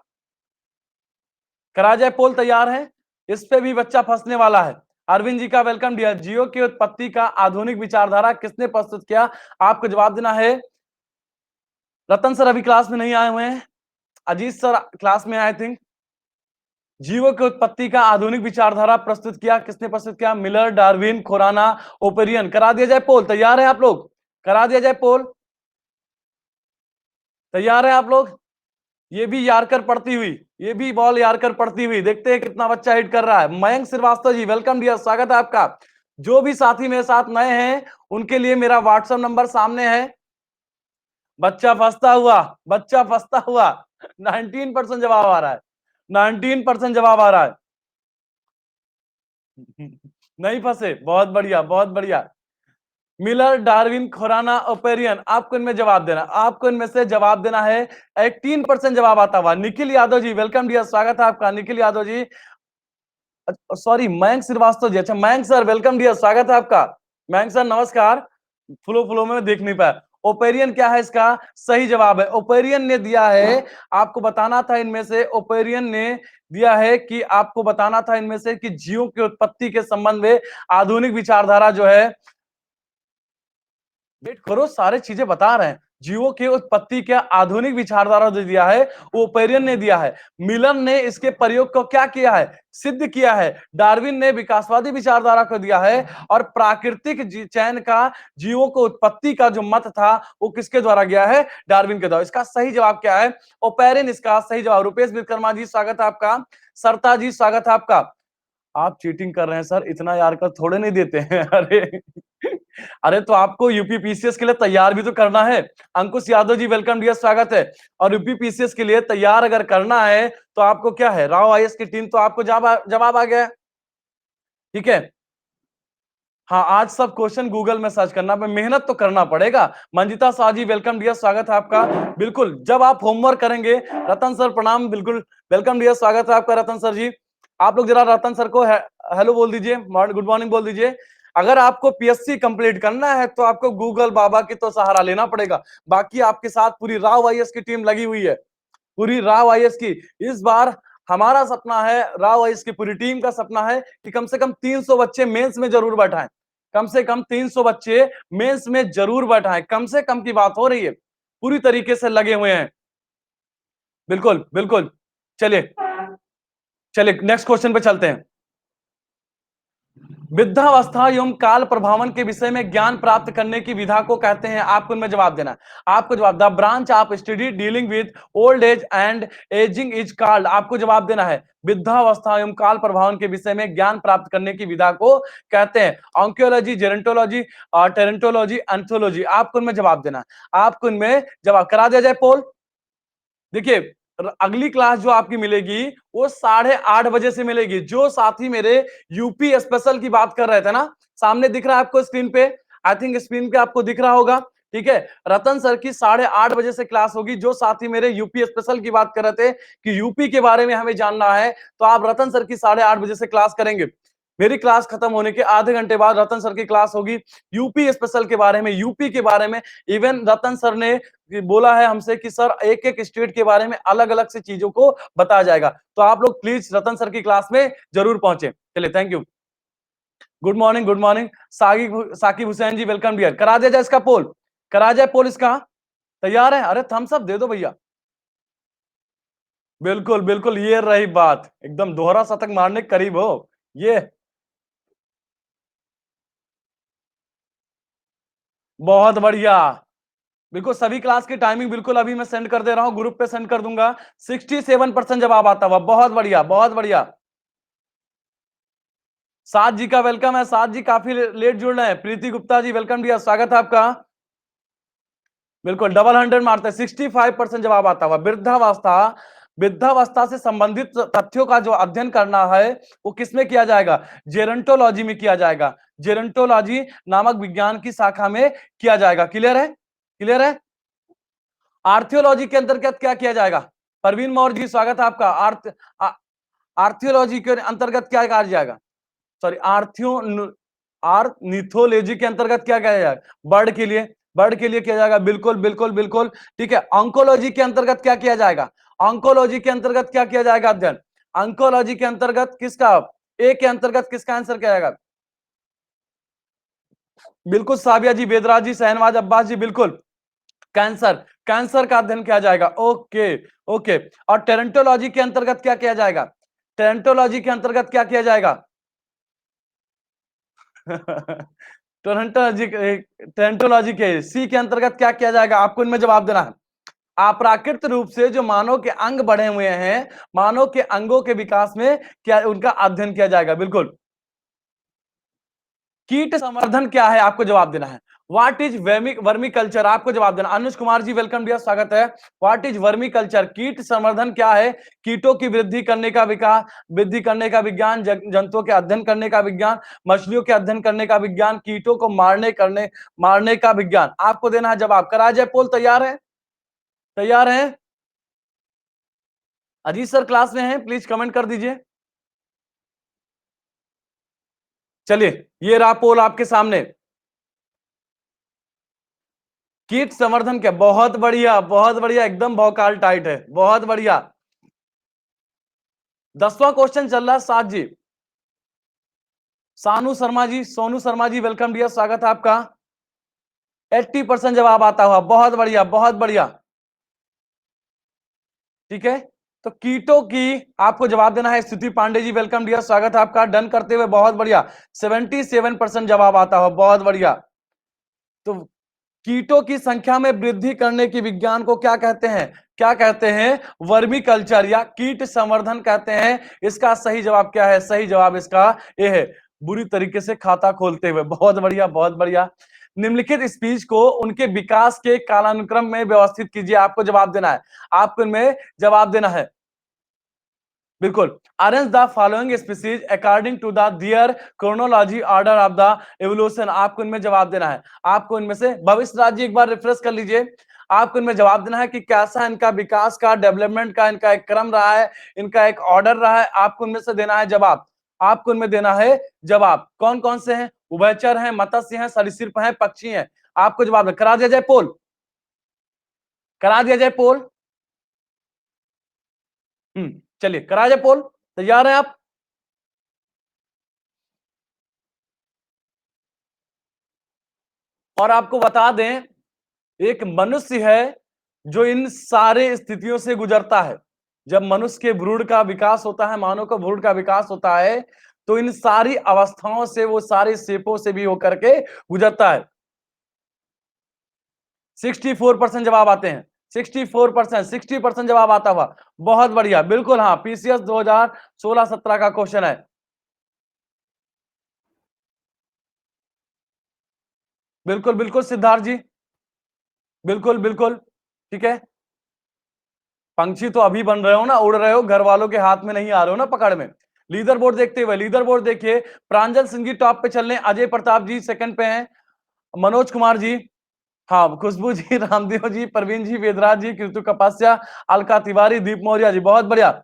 कराजय पोल तैयार है? इस पे भी बच्चा फंसने वाला है। अरविंद जी का वेलकम डियर। जीवों की उत्पत्ति का आधुनिक विचारधारा किसने प्रस्तुत किया? आपको जवाब देना है। रतन सर अभी क्लास में नहीं आए हुए हैं, अजीत सर क्लास में आई थिंक। जीवों की उत्पत्ति का आधुनिक विचारधारा प्रस्तुत किया, किसने प्रस्तुत किया? Miller, Darwin, Khorana, Oparin. करा दिया जाए पोल? तैयार है आप लोग? करा दिया जाए पोल? तैयार है आप लोग? ये भी यारकर पड़ती हुई, ये भी बॉल यारकर पड़ती हुई, देखते हैं कितना बच्चा हिट कर रहा है। मयंक श्रीवास्तव जी वेलकम डियर, स्वागत है आपका। जो भी साथी मेरे साथ नए हैं उनके लिए मेरा व्हाट्सएप नंबर सामने है। बच्चा फंसता हुआ, बच्चा फंसता हुआ। 19% जवाब आ रहा है, 19% जवाब आ रहा है। नहीं फंसे, बहुत बढ़िया, बहुत बढ़िया। Miller, Darwin, Khorana, Oparin. आपको इनमें जवाब देना, आपको इनमें से जवाब देना है। 18% जवाब आता हुआ। निखिल यादव जी वेलकम डियर, स्वागत है आपका। निखिल यादव जी, सॉरी मयंक श्रीवास्तव जी, अच्छा मयंक सर वेलकम डियर, स्वागत है आपका। मयंक सर नमस्कार। फ्लो फ्लो में देख नहीं पाया। ओपेरियन क्या है? इसका सही जवाब है, ओपेरियन ने दिया है। आपको बताना था इनमें से, ओपेरियन ने दिया है कि आपको बताना था इनमें से कि जीवों की उत्पत्ति के संबंध में आधुनिक विचारधारा जो है, वेट करो, सारे चीजें बता रहे हैं। जीवों की उत्पत्ति का आधुनिक विचारधारा जो दिया है वो ओपेरियन ने दिया है। मिलर ने इसके प्रयोग को क्या किया है? सिद्ध किया है। डार्विन ने विकासवादी विचारधारा को दिया है। और प्राकृतिक चयन का जीवों को उत्पत्ति का जो मत था वो किसके द्वारा गया है? डार्विन के द्वारा। इसका सही जवाब क्या है? ओपेरियन इसका सही जवाब। रुपेश विश्वकर्मा जी स्वागत है आपका। सरता जी स्वागत है आपका। आप चीटिंग कर रहे हैं सर, इतना यार कर थोड़े नहीं देते हैं। अरे अरे तो आपको यूपी पीसीएस के लिए तैयार भी तो करना है। अंकुश यादव जी वेलकम डियर, स्वागत है। और यूपी पीसीएस के लिए तैयार अगर करना है तो आपको क्या है, राव आईएएस की टीम, तो आपको जवाब आ गया है, ठीक है। हाँ, आज सब क्वेश्चन गूगल में सर्च करना, पे मेहनत तो करना पड़ेगा। मंजिता शाह जी वेलकम डियर, स्वागत है आपका। बिल्कुल, जब आप होमवर्क करेंगे, रतन सर प्रणाम, बिल्कुल वेलकम डियर, स्वागत है आपका रतन सर जी। आप लोग जरा रतन सर को हेलो बोल दीजिए, गुड मॉर्निंग बोल दीजिए। अगर आपको पीएससी कंप्लीट करना है तो आपको गूगल बाबा की तो सहारा लेना पड़ेगा। बाकी आपके साथ पूरी राव आईएएस की टीम लगी हुई है, पूरी राव आईएएस की। इस बार हमारा सपना है, राव आईएएस की पूरी टीम का सपना है कि कम से कम 300 बच्चे मेंस में जरूर बैठाएं। कम से कम 300 बच्चे मेंस में जरूर बैठाएं, कम से कम की बात हो रही है। पूरी तरीके से लगे हुए हैं, बिल्कुल बिल्कुल। चलिए चलिए नेक्स्ट क्वेश्चन पे चलते हैं। वृद्धावस्था एवं काल प्रभावन के विषय में ज्ञान प्राप्त करने की विधा को कहते हैं। आपको इनमें जवाब देना है। आपको जवाब, the branch of study dealing with old age and ageing is called. आपको जवाब देना है। वृद्धावस्था एवं काल प्रभावन के विषय में ज्ञान प्राप्त करने की विधा को कहते हैं ऑन्कोलॉजी, जेरेंटोलॉजी, टेरेंटोलॉजी, एंथोलॉजी। आपको इनमें जवाब देना है। आपको इनमें जवाब करा दिया जाए पोल। देखिए अगली क्लास जो आपकी मिलेगी वो 8:30 बजे से मिलेगी। जो साथी मेरे यूपी स्पेशल की बात कर रहे थे ना, सामने दिख रहा है आपको स्क्रीन पे, आई थिंक स्क्रीन पे आपको दिख रहा होगा, ठीक है। रतन सर की 8:30 बजे से क्लास होगी। जो साथी मेरे यूपी स्पेशल की बात कर रहे थे कि यूपी के बारे में हमें जानना है, तो आप रतन सर की 8:30 बजे से क्लास करेंगे। मेरी क्लास खत्म होने के आधे घंटे बाद रतन सर की क्लास होगी यूपी स्पेशल के बारे में, यूपी के बारे में। इवन रतन सर ने बोला है हमसे कि सर एक एक स्टेट के बारे में अलग अलग से चीजों को बताया जाएगा। तो आप लोग प्लीज रतन सर की क्लास में जरूर पहुंचे। चलिए, thank you. Good morning, good morning. Saqib Hussain ji welcome dear. करा दिया जाए इसका पोल, करा जाए पोल इसका। तैयार है? अरे थम्स अप दे दो भैया। बिल्कुल बिल्कुल, ये रही बात, एकदम दोहरा शतक मारने के करीब हो। ये बहुत बढ़िया। बिल्कुल, सभी क्लास की टाइमिंग बिल्कुल अभी मैं सेंड कर दे रहा हूं, ग्रुप पे सेंड कर दूंगा। 67% जवाब आता हुआ, बहुत बढ़िया बहुत बढ़िया। साद जी का वेलकम है, साद जी काफी लेट जुड़ रहे हैं। प्रीति गुप्ता जी वेलकम डियर, स्वागत है आपका। बिल्कुल डबल 100 मारते हैं। 65% जवाब आता हुआ। वृद्धावस्था, वृद्धावस्था से संबंधित तथ्यों का जो अध्ययन करना है वो किसमें किया जाएगा? जेरंटोलॉजी में किया जाएगा। जेरंटोलॉजी नामक विज्ञान की शाखा में किया जाएगा। क्लियर है? क्लियर है? आर्थियोलॉजी के अंतर्गत क्या किया जाएगा? परवीन मौर्य जी स्वागत है आपका। आर्थियोलॉजी के अंतर्गत क्या किया जाएगा? सॉरी, आर्निथोलॉजी के अंतर्गत क्या किया जाएगा? बर्ड के लिए, बर्ड के लिए किया जाएगा। बिल्कुल बिल्कुल बिल्कुल, ठीक है। ऑन्कोलॉजी के अंतर्गत क्या किया जाएगा? ऑन्कोलॉजी के अंतर्गत क्या किया जाएगा अध्ययन? ऑन्कोलॉजी के अंतर्गत किसका, ए के अंतर्गत किसका आंसर किया जाएगा? बिल्कुल साबिया जी, बेदराज जी, शहनवाज अब्बास जी, बिल्कुल। कैंसर, कैंसर का अध्ययन किया जाएगा। Okay okay. और टेरेंटोलॉजी के अंतर्गत क्या किया जाएगा? टेरेंटोलॉजी के अंतर्गत क्या किया जाएगा? टोरंटोलॉजी, टेरेंटोलॉजी के सी के अंतर्गत क्या किया जाएगा? आपको इनमें जवाब देना है। अप्राकृत रूप से जो मानव के अंग बढ़े हुए हैं, मानव के अंगों के विकास में क्या उनका अध्ययन किया जाएगा? बिल्कुल। कीट संवर्धन क्या है? आपको जवाब देना है। What is vermi culture? आपको जवाब देना। अनुज कुमार जी वेलकम डियर, स्वागत है। What is vermi culture? कीट संवर्धन क्या है? कीटों की वृद्धि करने का विकास, वृद्धि करने का विज्ञान, जंतुओं के अध्ययन करने का विज्ञान, मछलियों के अध्ययन करने का विज्ञान, कीटों को मारने का विज्ञान। आपको देना है जवाब। करा जाए पोल, तैयार है? तैयार है? अजीत सर क्लास में हैं, प्लीज कमेंट कर दीजिए। चलिए, ये रहा पोल आपके सामने। कीट संवर्धन क्या? बहुत बढ़िया बहुत बढ़िया, एकदम भौकाल टाइट है, बहुत बढ़िया। 10वां क्वेश्चन चल रहा है, सात जी। सानू शर्मा जी, सोनू शर्मा जी वेलकम डियर, स्वागत है आपका। 80% जवाब आता हुआ, बहुत बढ़िया बहुत बढ़िया, ठीक है। तो कीटों की आपको जवाब देना है। स्तुति पांडे जी वेलकम डियर, स्वागत है आपका। डन करते हुए बहुत बढ़िया। 77% जवाब आता हुआ, बहुत बढ़िया। तो कीटों की संख्या में वृद्धि करने की विज्ञान को क्या कहते हैं? क्या कहते हैं? वर्मी कल्चर या कीट संवर्धन कहते हैं। इसका सही जवाब क्या है? सही जवाब इसका ये है, बुरी तरीके से खाता खोलते हुए। बहुत बढ़िया बहुत बढ़िया। निम्नलिखित स्पीच को उनके विकास के कालानुक्रम में व्यवस्थित कीजिए। आपको जवाब देना है। आपको इनमें जवाब देना है। बिल्कुल। Arrange the following species according to the their chronology order of the evolution. आपको इनमें जवाब देना है। आपको इनमें से भविष्य राज जी एक बार रिफ्रेश कर लीजिए। आपको इनमें जवाब देना है कि कैसा इनका विकास का, डेवलपमेंट का इनका एक क्रम रहा है, इनका एक ऑर्डर रहा है। आपको इनमें से देना है जवाब। आपको इनमें देना है जवाब। कौन कौन से हैं? उभयचर हैं, मत्स्य हैं, सरीसृप हैं, पक्षी हैं। आपको जवाब करा दिया जाए पोल, करा दिया जाए पोल। चलिए करा जाए पोल। तैयार हैं आप? और आपको बता दें, एक मनुष्य है जो इन सारे स्थितियों से गुजरता है। जब मनुष्य के भ्रूण का विकास होता है, मानव का भ्रूण का विकास होता है, तो इन सारी अवस्थाओं से, वो सारे शेपों से भी होकर के गुजरता है। 64% जवाब आते हैं। 64%, 60% जवाब आता हुआ, बहुत बढ़िया। बिल्कुल हाँ, पीसीएस 2016-17 का क्वेश्चन है। बिल्कुल बिल्कुल सिद्धार्थ जी, बिल्कुल बिल्कुल, ठीक है। पंछी तो अभी बन रहे हो ना, उड़ रहे हो, घर वालों के हाथ में नहीं आ रहे हो ना पकड़ में। लीडर बोर्ड देखते हुए, लीडर बोर्ड देखिए, प्रांजल सिंह जी टॉप पे चल रहे हैं, अजय प्रताप जी सेकंड पे हैं, मनोज कुमार जी, हाँ खुशबू जी, रामदेव जी, प्रवीण जी, वेदराज जी, कृतु कपास्या, अलका तिवारी, दीप मौर्य जी, बहुत बढ़िया।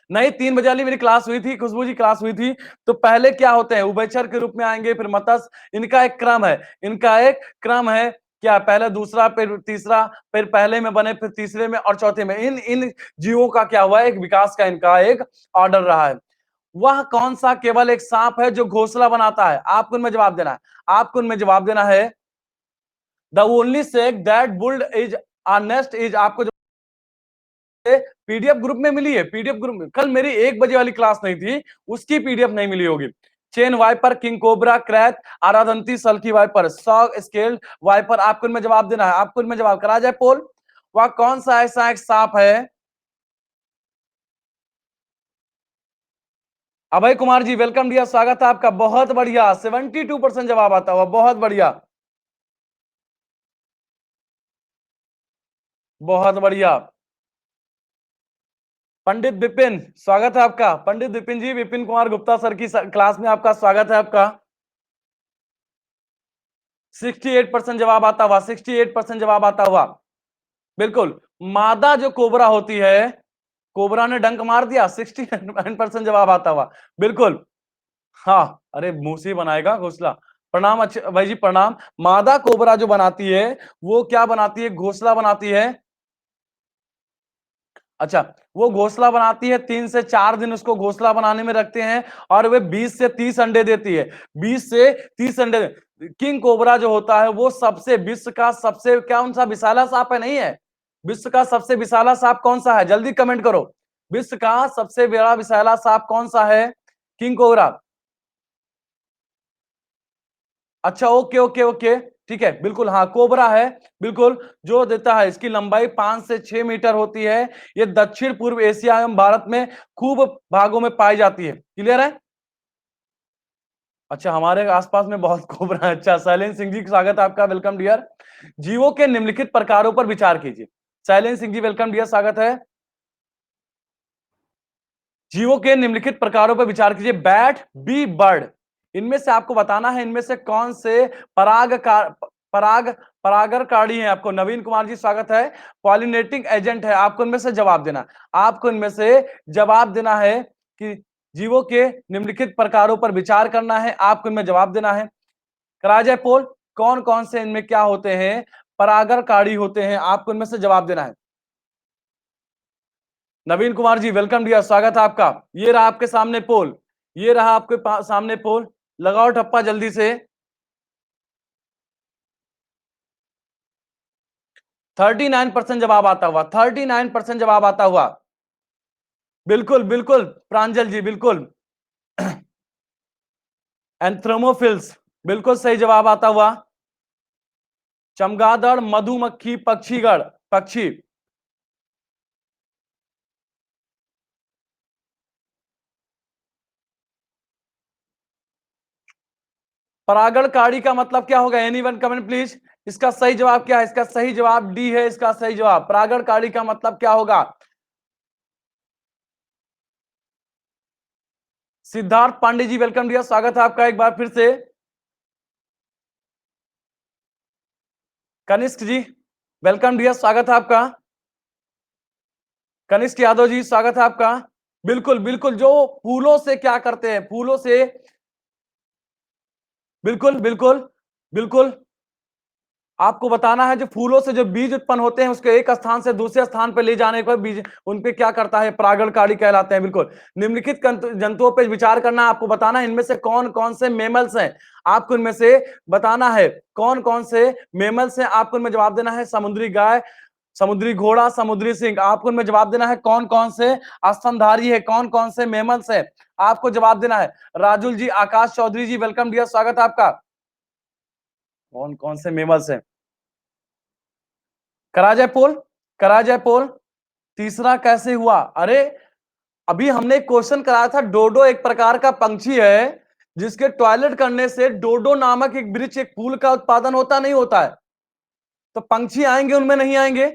नहीं, 3 बजे वाली मेरी क्लास हुई थी, खुशबू जी क्लास हुई थी। तो पहले क्या होते हैं, उभयचर के रूप में आएंगे, फिर मत्स्य, इनका एक क्रम है, इनका एक क्रम है, क्या पहले दूसरा फिर तीसरा, फिर पहले में बने, फिर तीसरे में और चौथे में, इन इन जीवों का क्या हुआ है, एक विकास का इनका एक ऑर्डर रहा है। वह कौन सा केवल एक सांप है जो घोंसला बनाता है, आपको इनमें जवाब देना है, आपको इनमें जवाब देना है। The only snake that build is a nest is, आपको पीडीएफ ग्रुप में मिली है, पीडीएफ ग्रुप में कल मेरी 1 बजे वाली क्लास नहीं थी, उसकी पीडीएफ नहीं मिली होगी। Chain viper, king cobra, krait, आराधंती, सल्की वाइपर, सॉग स्केल्ड वाइपर, आपको इनमें जवाब देना है, आपको इनमें जवाब करा जाए पोल। वह कौन सा ऐसा एक सांप है। अभय कुमार जी वेलकम डियर, स्वागत है आपका, बहुत बढ़िया, 72% जवाब आता हुआ, बहुत बढ़िया, बहुत बढ़िया। पंडित विपिन, स्वागत है आपका, पंडित विपिन जी, विपिन कुमार गुप्ता सर की क्लास में आपका स्वागत है आपका। 68% जवाब आता हुआ, 68% जवाब आता हुआ, बिल्कुल। मादा जो कोबरा होती है, कोबरा ने डंक मार दिया, 69% जवाब आता हुआ, बिल्कुल। हाँ, अरे मुंह से बनाएगा घोंसला। प्रणाम अच्छे भाई जी, प्रणाम। मादा कोबरा जो बनाती है, वो क्या बनाती है, घोंसला बनाती है। अच्छा, वो घोंसला बनाती है, 3 से 4 दिन उसको घोंसला बनाने में रखते हैं, और वे 20 से 30 अंडे देती है, 20 से 30 अंडे। किंग कोबरा जो होता है वो सबसे, विश्व का सबसे कौन सा विशाला सांप है, नहीं है, विश्व का सबसे विशाला सांप कौन सा है, जल्दी कमेंट करो, विश्व का सबसे बड़ा विशाला सांप कौन सा है, किंग कोबरा। अच्छा, ओके ओके ओके, ठीक है, बिल्कुल, हाँ कोबरा है, बिल्कुल, जो देता है, इसकी लंबाई 5 से 6 मीटर होती है, ये दक्षिण पूर्व एशिया एवं भारत में खूब भागों में पाई जाती है, क्लियर है। अच्छा, हमारे आसपास में बहुत कोबरा है, अच्छा, शैलेंद्र सिंह जी स्वागत है आपका, वेलकम डियर। जीवों के निम्नलिखित प्रकारों पर विचार कीजिए, शैलेंद्र सिंह जी वेलकम डियर, स्वागत है। जीवों के निम्नलिखित प्रकारों पर विचार कीजिए, बैट, बी, बर्ड, इनमें से आपको बताना है, इनमें से कौन से पराग परागरकारी हैं, आपको नवीन कुमार जी स्वागत है, पॉलिनेटिंग एजेंट है, आपको इनमें से जवाब देना, आपको इनमें से जवाब देना है कि जीवों के निम्नलिखित प्रकारों पर विचार करना है, आपको इनमें जवाब देना है। करा जाए पोल, कौन कौन से इनमें क्या होते हैं, परागरकारी होते हैं, आपको इनमें से जवाब देना है। नवीन कुमार जी वेलकम डियर, स्वागत है आपका। ये रहा आपके सामने पोल, ये रहा आपके सामने पोल, लगाओ ठप्पा जल्दी से। 39% जवाब आता हुआ, 39% जवाब आता हुआ, बिल्कुल बिल्कुल, प्रांजल जी बिल्कुल। एंथ्रोमोफिल्स, बिल्कुल सही जवाब आता हुआ। चमगादड़, मधुमक्खी, पक्षीगण, पक्षी। परागणकारी का मतलब क्या होगा, एनीवन कमेंट प्लीज, इसका सही जवाब क्या है, इसका सही जवाब डी है, इसका सही जवाब, परागणकारी का मतलब क्या होगा। सिद्धार्थ पांडे जी वेलकम डियर, स्वागत है आपका एक बार फिर से। कनिष्क जी वेलकम डियर, स्वागत है आपका। कनिष्क यादव जी स्वागत है आपका। बिल्कुल बिल्कुल, जो फूलों से क्या करते हैं, फूलों से, बिल्कुल बिल्कुल बिल्कुल, आपको बताना है, जो फूलों से जो बीज उत्पन्न होते हैं, उसके एक स्थान से दूसरे स्थान पर ले जाने पर बीज उन पे क्या करता है, परागणकारी कहलाते हैं, बिल्कुल। निम्नलिखित जंतुओं पर विचार करना, आपको बताना है, इनमें से कौन कौन से मेमल्स हैं, आपको इनमें से बताना है कौन कौन से मेमल्स हैं, आपको इनमें जवाब देना है, समुद्री गाय, समुद्री घोड़ा, समुद्री सिंह, आपको इनमें जवाब देना है, कौन कौन से स्तनधारी है, कौन कौन से मेमल्स है, आपको जवाब देना है। राजुल जी, आकाश चौधरी जी वेलकम डियर, स्वागत है आपका। कौन कौन से मेमल्स हैं, करा जाए पोल, करा जाए पोल। तीसरा कैसे हुआ, अरे अभी हमने एक क्वेश्चन कराया था, डोडो एक प्रकार का पंछी है जिसके टॉयलेट करने से डोडो नामक एक वृक्ष, एक फूल का उत्पादन, होता नहीं होता है, तो पंछी आएंगे उनमें नहीं आएंगे।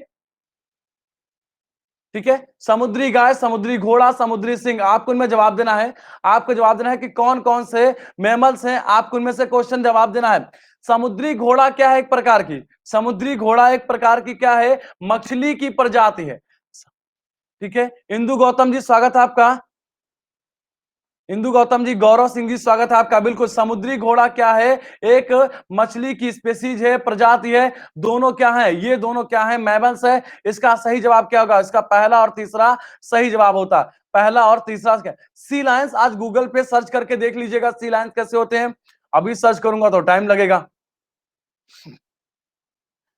ठीक है, समुद्री गाय, समुद्री घोड़ा, समुद्री सिंह, आपको इनमें जवाब देना है। आपको जवाब देना है कि कौन कौन से मैमल्स हैं, आपको इनमें से क्वेश्चन जवाब देना है। समुद्री घोड़ा क्या है? एक प्रकार की, समुद्री घोड़ा एक प्रकार की क्या है? मछली की प्रजाति है। ठीक है, इंदु गौतम जी स्वागत है आपका। इंदु गौतम जी, गौरव सिंह जी स्वागत है आपका। बिल्कुल, समुद्री घोड़ा क्या है? एक मछली की स्पेसीज है, प्रजाति है। दोनों क्या है? ये दोनों क्या है? मैमल्स है। इसका सही जवाब क्या होगा? इसका पहला और तीसरा सही जवाब होता है। पहला और तीसरा क्या? सी लायंस। आज गूगल पे सर्च करके देख लीजिएगा सी लायंस कैसे होते हैं। अभी सर्च करूंगा तो टाइम लगेगा।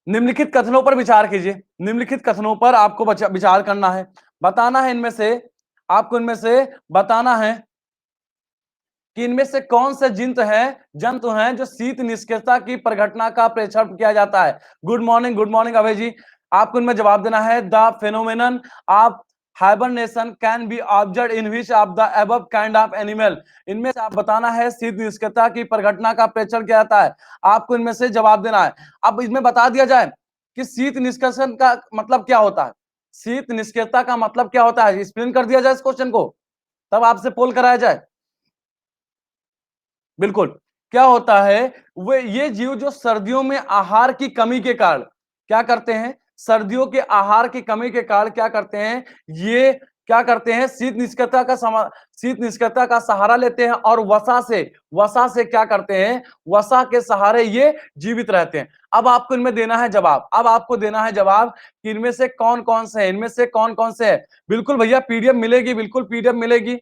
निम्नलिखित कथनों पर विचार कीजिए। निम्नलिखित कथनों पर आपको विचार करना है, बताना है इनमें से, आपको इनमें से बताना है कि इनमें से कौन से जंतु हैं जो शीत निष्क्रियता की प्रघटना का प्रेक्षण किया जाता है। गुड मॉर्निंग अभय जी। आपको इनमें जवाब देना है the phenomenon of hibernation can be observe in which of the above kind of animal. इनमें से आप बताना है शीत निष्क्रियता की प्रघटना का प्रेक्षण किया जाता है। आपको इनमें से जवाब देना है। अब इसमें बता दिया जाए कि शीत निष्कर्षण का मतलब क्या होता है। शीत निष्क्रियता का मतलब क्या होता है, एक्सप्लेन कर दिया जाए इस क्वेश्चन को, तब आपसे पोल कराया जाए। बिल्कुल, क्या होता है? वे ये जीव जो सर्दियों में आहार की कमी के कारण क्या करते हैं? सर्दियों के आहार की कमी के कारण क्या करते हैं? ये क्या करते हैं? शीत निष्क्रियता का सहारा लेते हैं और वसा से क्या करते हैं? वसा के सहारे ये जीवित रहते हैं। अब आपको इनमें देना है जवाब। अब आपको देना है जवाब कि इनमें से कौन कौन से हैं, इनमें से कौन कौन से हैं। बिल्कुल भैया, पीडीएफ मिलेगी, बिल्कुल पीडीएफ मिलेगी,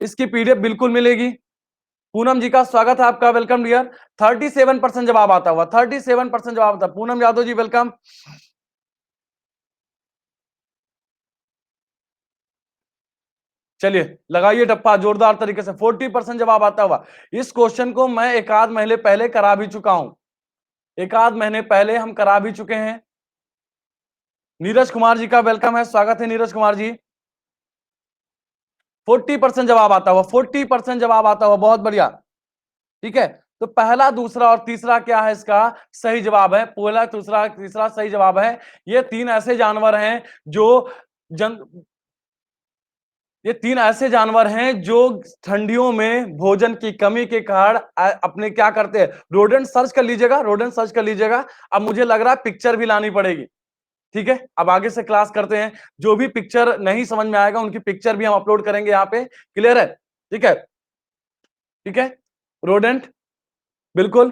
इसकी पीडीएफ बिल्कुल मिलेगी। पूनम जी का स्वागत है आपका, वेलकम डियर। 37% जवाब आता हुआ, 37% जवाब आता। पूनम यादव जी वेलकम। चलिए लगाइए टप्पा जोरदार तरीके से। 40% जवाब आता हुआ। इस क्वेश्चन को मैं एक आध महीने पहले करा भी चुका हूं, एक आध महीने पहले हम करा भी चुके हैं। नीरज कुमार जी का वेलकम है, स्वागत है नीरज कुमार जी। 40% जवाब आता हुआ, 40% जवाब आता हुआ, बहुत बढ़िया। ठीक है, तो पहला, दूसरा और तीसरा क्या है? इसका सही जवाब है। पहला, दूसरा, तीसरा सही जवाब है। ये तीन ऐसे जानवर हैं जो जन ये तीन ऐसे जानवर हैं जो ठंडियों में भोजन की कमी के कारण अपने क्या करते हैं? रोडेंट सर्च कर लीजिएगा, रोडेंट सर्च कर लीजिएगा। अब मुझे लग रहा है पिक्चर भी लानी पड़ेगी। ठीक है, अब आगे से क्लास करते हैं। जो भी पिक्चर नहीं समझ में आएगा उनकी पिक्चर भी हम अपलोड करेंगे यहाँ पे। क्लियर है? ठीक है, ठीक है, रोडेंट, बिल्कुल।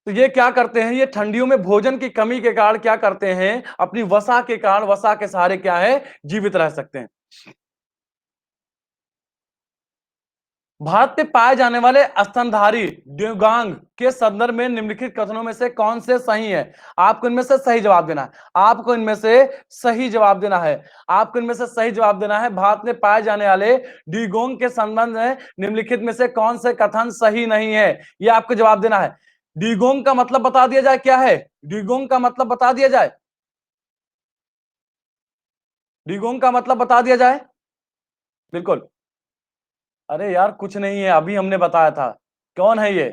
तो ये क्या करते हैं? ये ठंडियों में भोजन की कमी के कारण क्या करते हैं? अपनी वसा के कारण, वसा के सहारे क्या है? जीवित रह सकते हैं। भारत में पाए जाने वाले स्तनधारी ड्यूगांग के संदर्भ में निम्नलिखित कथनों में से कौन से सही है? आपको इनमें से सही जवाब देना है। आपको इनमें से सही जवाब देना है। आपको इनमें से सही जवाब देना है। भारत में पाए जाने वाले ड्यूगोंग के संबंध में निम्नलिखित में से कौन से कथन सही नहीं है? ये आपको जवाब देना है। ड्यूगोंग का मतलब बता दिया जाए क्या है? ड्यूगोंग का मतलब बता दिया जाए। ड्यूगोंग का मतलब बता दिया जाए। बिल्कुल। अरे यार कुछ नहीं है, अभी हमने बताया था। कौन है ये?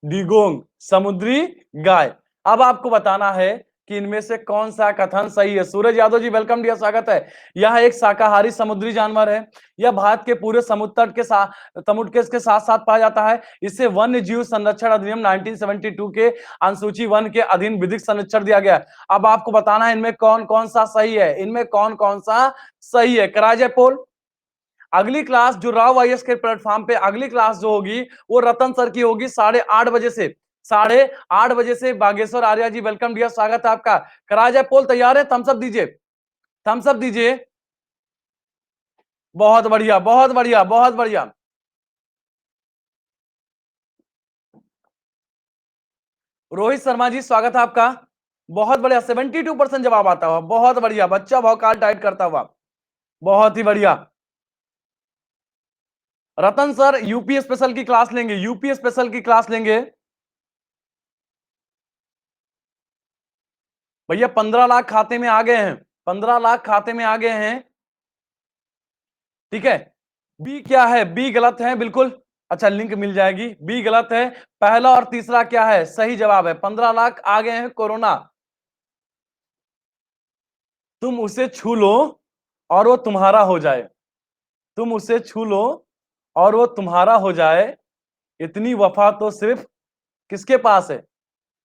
डिगोंग, समुद्री गाय। अब आपको बताना है कि इनमें से कौन सा कथन सही है। सूरज यादव जी वेलकम डियर, स्वागत है। यह एक शाकाहारी समुद्री जानवर है। यह भारत के पूरे समुद्र के साथ साथ पाया जाता है। इसे वन्य जीव संरक्षण अधिनियम 1972 के अनुसूची 1 के अधीन विधिक संरक्षण दिया गया है। अब आपको बताना है इनमें कौन कौन सा सही है, इनमें कौन कौन सा सही है। कराया जाए पोल। अगली क्लास जो राव आईएएस के प्लेटफॉर्म पे अगली क्लास जो होगी वो रतन सर की होगी 8:30 बजे से। 8:30 बजे से। बागेश्वर आर्या जी वेलकम डियर, स्वागत है आपका। करा जाए पोल, तैयार है? थम्स अप दीजिए, थम्स अप दीजिए। बहुत बढ़िया, बहुत बढ़िया, बहुत बढ़िया। रोहित शर्मा जी स्वागत है आपका। बहुत बढ़िया, 72% जवाब आता हुआ, बहुत बढ़िया। बच्चा भौकाल टाइट करता हुआ, बहुत ही बढ़िया। रतन सर यूपी स्पेशल की क्लास लेंगे, यूपी स्पेशल की क्लास लेंगे भैया। 15 लाख खाते में आ गए हैं, 15 लाख खाते में आ गए हैं। ठीक है, बी क्या है? बी गलत है बिल्कुल। अच्छा, लिंक मिल जाएगी। बी गलत है। पहला और तीसरा क्या है? सही जवाब है। 15 लाख आ गए हैं कोरोना। तुम उसे छू लो और वो तुम्हारा हो जाए। तुम उसे छू लो और वो तुम्हारा हो जाए। इतनी वफा तो सिर्फ किसके पास है?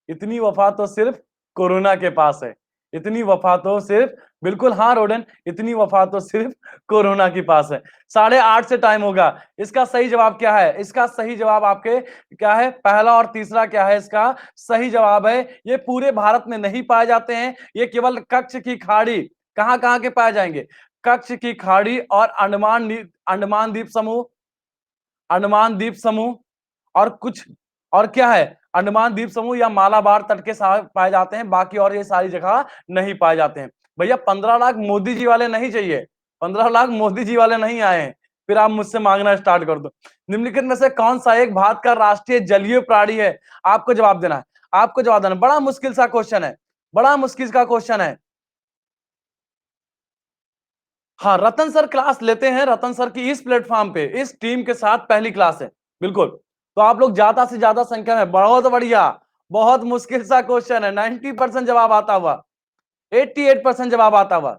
इतनी वफा तो सिर्फ कोरोना के पास है। इतनी वफा तो सिर्फ, बिल्कुल हाँ रोडन, इतनी वफा तो सिर्फ कोरोना के पास है। 8:30 से टाइम होगा। इसका सही जवाब क्या है? इसका सही जवाब आपके क्या है? पहला और तीसरा क्या है? इसका सही जवाब है, ये पूरे भारत में नहीं पाए जाते हैं, ये केवल कच्छ की खाड़ी। कहां कहां के पाए जाएंगे? कच्छ की खाड़ी और अंडमान द्वीप समूह, अंडमान द्वीप समूह और कुछ, और क्या है, अंडमान द्वीप समूह या मालाबार तट के पाए जाते हैं, बाकी और ये सारी जगह नहीं पाए जाते हैं। भैया 15 लाख मोदी जी वाले नहीं चाहिए, 15 लाख मोदी जी वाले नहीं आए हैं, फिर आप मुझसे मांगना स्टार्ट कर दो। निम्नलिखित में से कौन सा एक भारत का राष्ट्रीय जलीय प्राणी है? आपको जवाब देना है, आपको जवाब देना। बड़ा मुश्किल सा क्वेश्चन है, बड़ा मुश्किल का क्वेश्चन है। हाँ, रतन सर क्लास लेते हैं, रतन सर की इस प्लेटफॉर्म पे इस टीम के साथ पहली क्लास है, बिल्कुल। तो आप लोग ज्यादा से ज्यादा संख्या में, बहुत बढ़िया। बहुत मुश्किल सा क्वेश्चन है, 90% जवाब आता हुआ, 88% जवाब आता हुआ।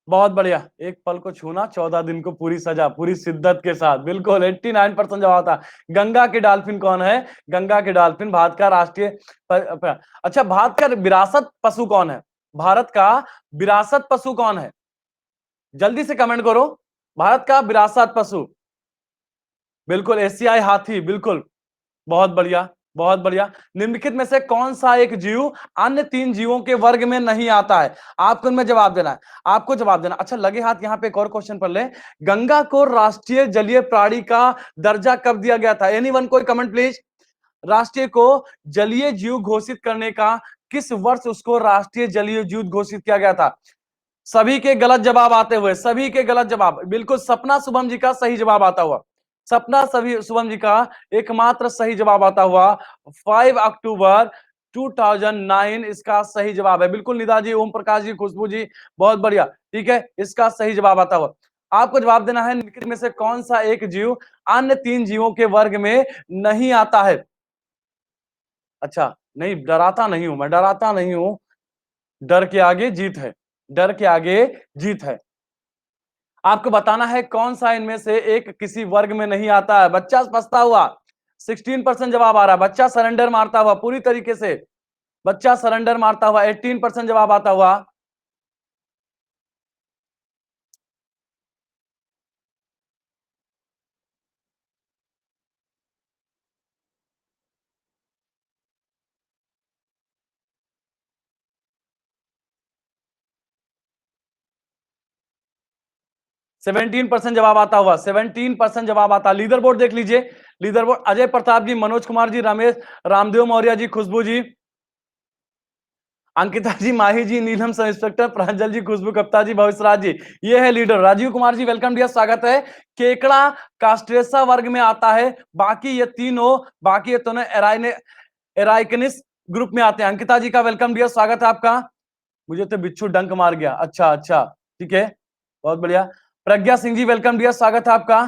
बहुत बढ़िया। एक पल को छूना 14 दिन को पूरी सजा, पूरी शिद्दत के साथ, बिल्कुल 89% जवाब था। गंगा के डॉल्फिन कौन है? गंगा के डॉल्फिन भारत का राष्ट्रीय अच्छा, भारत का विरासत पशु कौन है? भारत का विरासत पशु कौन है? जल्दी से कमेंट करो। भारत का विरासत पशु, बिल्कुल एशियाई हाथी, बिल्कुल। बहुत बढ़िया, बहुत बढ़िया। निम्नलिखित में से कौन सा एक जीव अन्य 3 जीवों के वर्ग में नहीं आता है? आपको इनमें जवाब देना है, आपको जवाब देना। अच्छा, लगे हाथ यहां पे एक और क्वेश्चन पढ़ ले। गंगा को राष्ट्रीय जलीय प्राणी का दर्जा कब दिया गया था? एनीवन, कोई कमेंट प्लीज। राष्ट्रीय को जलीय जीव घोषित करने का किस वर्ष उसको राष्ट्रीय जलीय जीव घोषित किया गया था? सभी के गलत जवाब आते हुए, सभी के गलत जवाब, बिल्कुल सपना शुभम जी का सही जवाब आता हुआ, सपना सभी शुभम जी का एकमात्र सही जवाब आता हुआ। 5 अक्टूबर 2009 इसका सही जवाब है, बिल्कुल। निदा जी, ओम प्रकाश जी, खुशबू जी, बहुत बढ़िया, ठीक है, इसका सही जवाब आता हुआ। आपको जवाब देना है, निम्नलिखित में से कौन सा एक जीव अन्य 3 जीवों के वर्ग में नहीं आता है? अच्छा, नहीं, डराता नहीं हूं मैं, डराता नहीं हूं। डर के आगे जीत है, डर के आगे जीत है। आपको बताना है कौन सा इनमें से एक किसी वर्ग में नहीं आता है। बच्चा फंसता हुआ, 16% जवाब आ रहा है, बच्चा सरेंडर मारता हुआ पूरी तरीके से, बच्चा सरेंडर मारता हुआ, 18% जवाब आता हुआ। 17% जवाब आता हुआ, 17% जवाब आता। लीडर बोर्ड देख लीजिए, लीडर बोर्ड, अजय प्रताप जी, मनोज कुमार जी, रमेश, रामदेव मौर्य जी, खुशबू जी, अंकिता जी, माही जी, नीलम सब इंस्पेक्टर, प्रांजल जी, खुशबू गुप्ता जी, भविष्यराज जी, ये है leader. Rajiv Kumar ji, welcome dear, स्वागत है। केकड़ा कास्ट्रेसा वर्ग में आता है, बाकी ये तीनों, बाकी ये दोनों एराइकनिस ग्रुप में आते हैं। अंकिता जी का वेलकम डियर, स्वागत है आपका। मुझे तो बिच्छू डंक मार गया, अच्छा अच्छा, ठीक है, बहुत बढ़िया। प्रज्ञा सिंह जी, वेलकम डियर, स्वागत है आपका।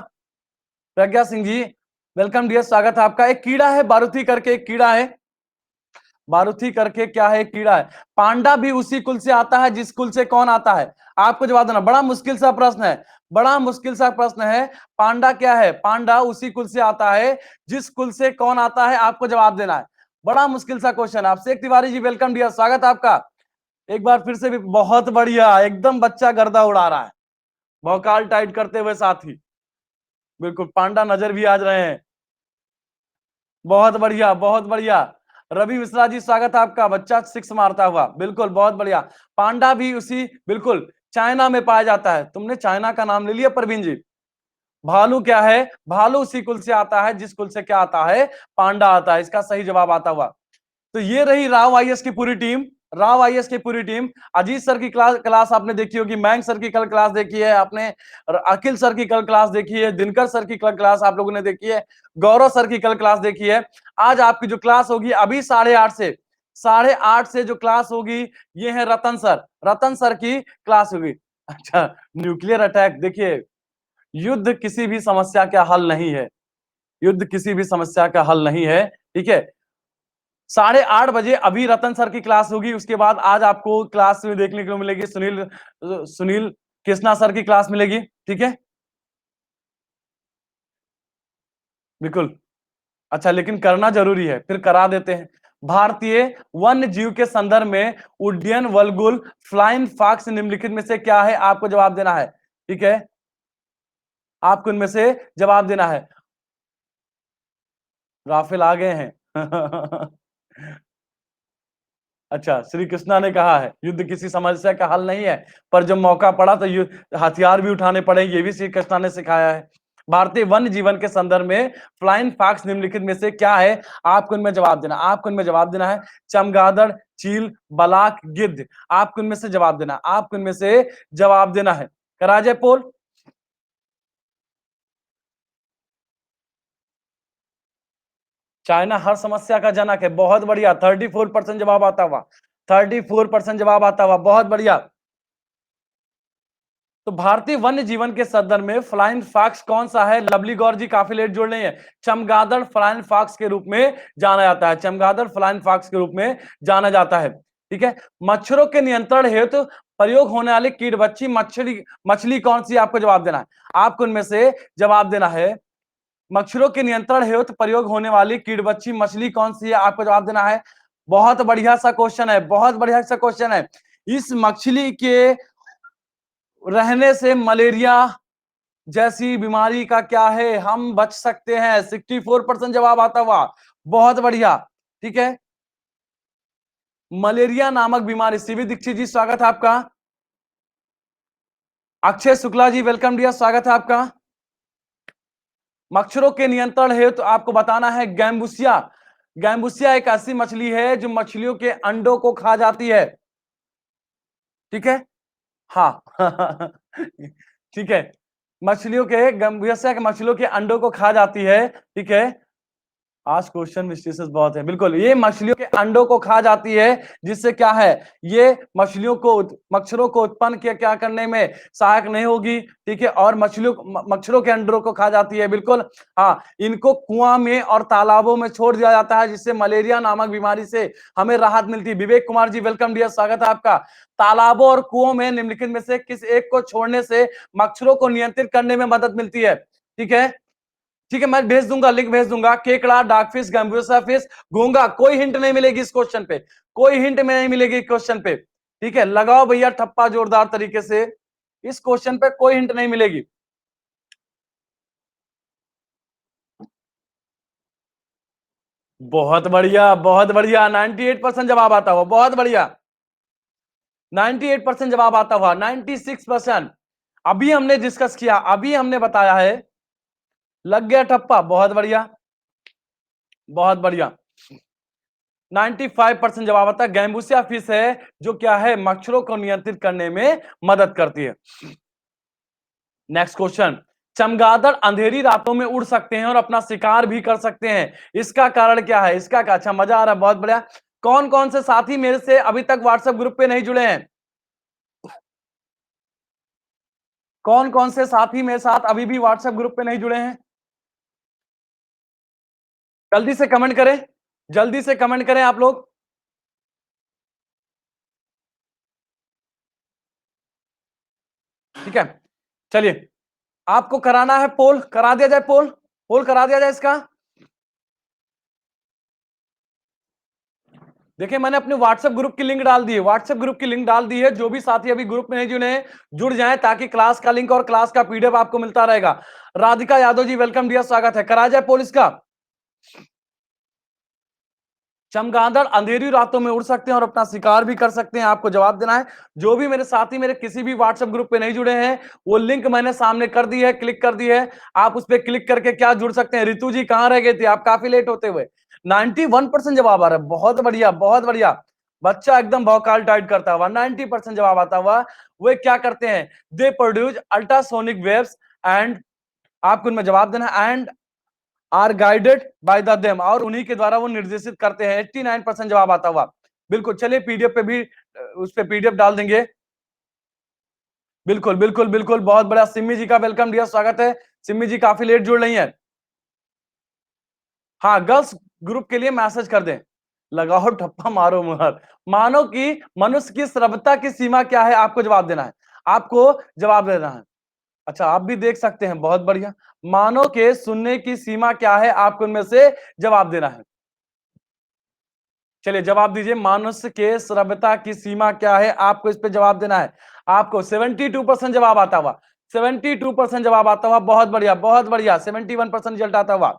प्रज्ञा सिंह जी, वेलकम डियर, स्वागत है आपका। एक कीड़ा है बारूथी करके, एक कीड़ा है बारूथी करके, क्या है, कीड़ा है। पांडा भी उसी कुल से आता है जिस कुल से कौन आता है? आपको जवाब देना, बड़ा मुश्किल सा प्रश्न है, बड़ा मुश्किल सा प्रश्न है। पांडा क्या है? पांडा उसी कुल से आता है जिस कुल से कौन आता है, आपको जवाब देना है। बड़ा मुश्किल सा क्वेश्चन है। आपसे तिवारी जी, वेलकम डियर, स्वागत है आपका। एक बार फिर से भी बहुत बढ़िया, एकदम बच्चा गर्दा उड़ा रहा है, भौकाल टाइट करते हुए साथी, बिल्कुल पांडा नजर भी आ रहे हैं। बहुत बढ़िया, बहुत बढ़िया। रवि मिश्रा जी, स्वागत है आपका। बच्चा 6 मारता हुआ, बिल्कुल, बहुत बढ़िया। पांडा भी उसी, बिल्कुल, चाइना में पाया जाता है। तुमने चाइना का नाम ले लिया प्रवीण जी। भालू क्या है? भालू उसी कुल से आता है जिस कुल से क्या आता है, पांडा आता है, इसका सही जवाब आता हुआ। तो ये रही राव आईएएस की पूरी टीम, राव आईएएस की पूरी टीम। अजीत सर की क्लास आपने देखी होगी, मयंक सर की कल क्लास देखी है आपने, अखिल सर की कल क्लास देखी है, दिनकर सर की कल क्लास आप लोगों ने देखी है, गौरव सर की कल क्लास देखी है। आज आपकी जो क्लास होगी अभी 8:30 से, 8:30 से जो क्लास होगी, ये है रतन सर, रतन सर की क्लास होगी। अच्छा, न्यूक्लियर अटैक देखिए, युद्ध किसी भी समस्या का हल नहीं है, युद्ध किसी भी समस्या का हल नहीं है। ठीक है, 8:30 बजे अभी रतन सर की क्लास होगी, उसके बाद आज आपको क्लास में देखने को मिलेगी सुनील सुनील कृष्णा सर की क्लास मिलेगी। ठीक है, बिल्कुल। अच्छा, लेकिन करना जरूरी है, फिर करा देते हैं। भारतीय वन्य जीव के संदर्भ में उड्डयन वल्गुल फ्लाइंग फॉक्स निम्नलिखित में से क्या है? आपको जवाब देना है। ठीक है, आपको इनमें से जवाब देना है। राफेल आ गए हैं। अच्छा, श्री कृष्णा ने कहा है युद्ध किसी समस्या का हल नहीं है, पर जब मौका पड़ा तो हथियार भी उठाने पड़े, ये भी श्री कृष्णा ने सिखाया है। भारतीय वन्य जीवन के संदर्भ में फ्लाइंग फॉक्स निम्नलिखित में से क्या है? आपको इनमें जवाब देना, आपको इनमें जवाब देना है। चमगादड़, चील, बलाक, गिद्ध। आपको इनमें से जवाब देना, आपको इनमें से जवाब देना है। करा जाए पोल? चाइना हर समस्या का जनक है, बहुत बढ़िया। 34% जवाब आता हुआ, 34% जवाब आता हुआ, बहुत बढ़िया। तो भारतीय वन्य जीवन के संदर्भ में फ्लाइंग फॉक्स कौन सा है? लवली गौर जी काफी लेट जुड़ रहे हैं। चमगादड़ फ्लाइंग फॉक्स के रूप में जाना जाता है, चमगादड़ फ्लाइंग फॉक्स के रूप में जाना जाता है। ठीक है, मच्छरों के नियंत्रण हेतु प्रयोग होने वाली कीट बच्ची मछली मछली कौन सी? आपको जवाब देना है, आपको इनमें से जवाब देना है। मच्छरों के नियंत्रण हेतु प्रयोग होने वाली कीट बच्ची मछली कौन सी है? आपको जवाब देना है। बहुत बढ़िया सा क्वेश्चन है, बहुत बढ़िया सा क्वेश्चन है। इस मछली के रहने से मलेरिया जैसी बीमारी का क्या है, हम बच सकते हैं? 64% जवाब आता हुआ, बहुत बढ़िया। ठीक है, मलेरिया नामक बीमारी। सीवी दीक्षित जी स्वागत है आपका। अक्षय शुक्ला जी वेलकम डियर, स्वागत है आपका। मच्छरों के नियंत्रण हेतु तो आपको बताना है गैम्बुसिया। गैम्बुसिया एक ऐसी मछली है जो मछलियों के अंडों को खा जाती है। ठीक है, हाँ। ठीक है, मछलियों के गैम्बुसिया के मछलियों के अंडों को खा जाती है। ठीक है, आज क्वेश्चन मिस्टेसेस बहुत है, बिल्कुल। ये मछलियों के अंडों को खा जाती है, जिससे क्या है, ये मछलियों को मच्छरों को उत्पन्न क्या करने में सहायक नहीं होगी। ठीक है, और मच्छरों के अंडों को खा जाती है, बिल्कुल। हाँ, इनको कुआं में और तालाबों में छोड़ दिया जाता है, जिससे मलेरिया नामक बीमारी से हमें राहत मिलती है। विवेक कुमार जी वेलकम डियर, स्वागत है आपका। तालाबों और कुओं में निम्नलिखित में से किस एक को छोड़ने से मच्छरों को नियंत्रित करने में मदद मिलती है? ठीक है, ठीक है, मैं भेज दूंगा, लिंक भेज दूंगा। केकड़ा, डार्कफिश, गैम्बुसा फिश, घोंगा। कोई हिंट नहीं मिलेगी इस क्वेश्चन पे, कोई हिंट में नहीं मिलेगी क्वेश्चन पे। ठीक है, लगाओ भैया ठप्पा जोरदार तरीके से, इस क्वेश्चन पे कोई हिंट नहीं मिलेगी। बहुत बढ़िया, बहुत बढ़िया। 98% जवाब आता हुआ, बहुत बढ़िया। 98% जवाब आता हुआ, 96%। अभी हमने डिस्कस किया, अभी हमने बताया है, लग गया ठप्पा, बहुत बढ़िया, बहुत बढ़िया। 95% जवाब आता है गैम्बुसिया फिश है, जो क्या है, मच्छरों को नियंत्रित करने में मदद करती है। नेक्स्ट क्वेश्चन, चमगादड़ अंधेरी रातों में उड़ सकते हैं और अपना शिकार भी कर सकते हैं, इसका कारण क्या है? इसका क्या? अच्छा, मजा आ रहा है, बहुत बढ़िया। कौन कौन से साथी मेरे से अभी तक व्हाट्सएप ग्रुप पे नहीं जुड़े हैं? कौन कौन से साथी मेरे साथ अभी भी व्हाट्सएप ग्रुप पे नहीं जुड़े हैं? जल्दी से कमेंट करें, जल्दी से कमेंट करें आप लोग। ठीक है, चलिए, आपको कराना है पोल, करा दिया जाए पोल, पोल करा दिया जाए इसका। देखिए, मैंने अपने व्हाट्सएप ग्रुप की लिंक डाल दी है, व्हाट्सएप ग्रुप की लिंक डाल दी है। जो भी साथी अभी ग्रुप में नहीं जुड़े हैं, जुड़ जाएं, ताकि क्लास का लिंक और क्लास का पीडीएफ आपको मिलता रहेगा। राधिका यादव जी वेलकम डियर, स्वागत है। करा जाए पोल इसका। चमगादड़ अंधेरी रातों में उड़ सकते हैं और अपना शिकार भी कर सकते हैं, आपको जवाब देना है। जो भी मेरे साथी मेरे किसी भी व्हाट्सएप ग्रुप पे नहीं जुड़े हैं, वो लिंक मैंने सामने कर दी है, क्लिक कर दी है। आप उस पर क्लिक करके क्या जुड़ सकते हैं। रितु जी कहां रह गए थे आप, काफी लेट होते हुए। 91% जवाब आ रहा है, बहुत बढ़िया, बहुत बढ़िया। बच्चा एकदम भौकाल टाइट करता हुआ, 90% जवाब आता हुआ। वे क्या करते हैं? They produce ultrasonic waves and, आपको इनमें जवाब देना है, and are guided by the them, और उन्हीं के द्वारा वो निर्देशित करते हैं। 89% जवाब आता हुआ, बिल्कुल। चलिए, पीडीएफ पे भी उस पे पीडीएफ डाल देंगे। बिल्कुल बिल्कुल बिल्कुल, बहुत बड़ा। सिमी जी का वेलकम डियर, स्वागत है। सिमी जी काफी लेट जुड़ रही हैं। हाँ, गर्ल्स ग्रुप के लिए मैसेज कर दें, लगाओ ठप्पा मारो मुहर। मानो कि मनुष्य की श्रव्यता की सीमा क्या है, आपको जवाब देना है। आपको जवाब देना है। अच्छा, आप भी देख सकते हैं, बहुत बढ़िया। मानव के सुनने की सीमा क्या है, आपको इनमें से जवाब देना है। चलिए जवाब दीजिए, मनुष्य के श्रव्यता की सीमा क्या है, आपको इस पे जवाब देना है। आपको 72% जवाब आता हुआ, 72% जवाब आता हुआ, बहुत बढ़िया बहुत बढ़िया। 71% रिजल्ट आता हुआ।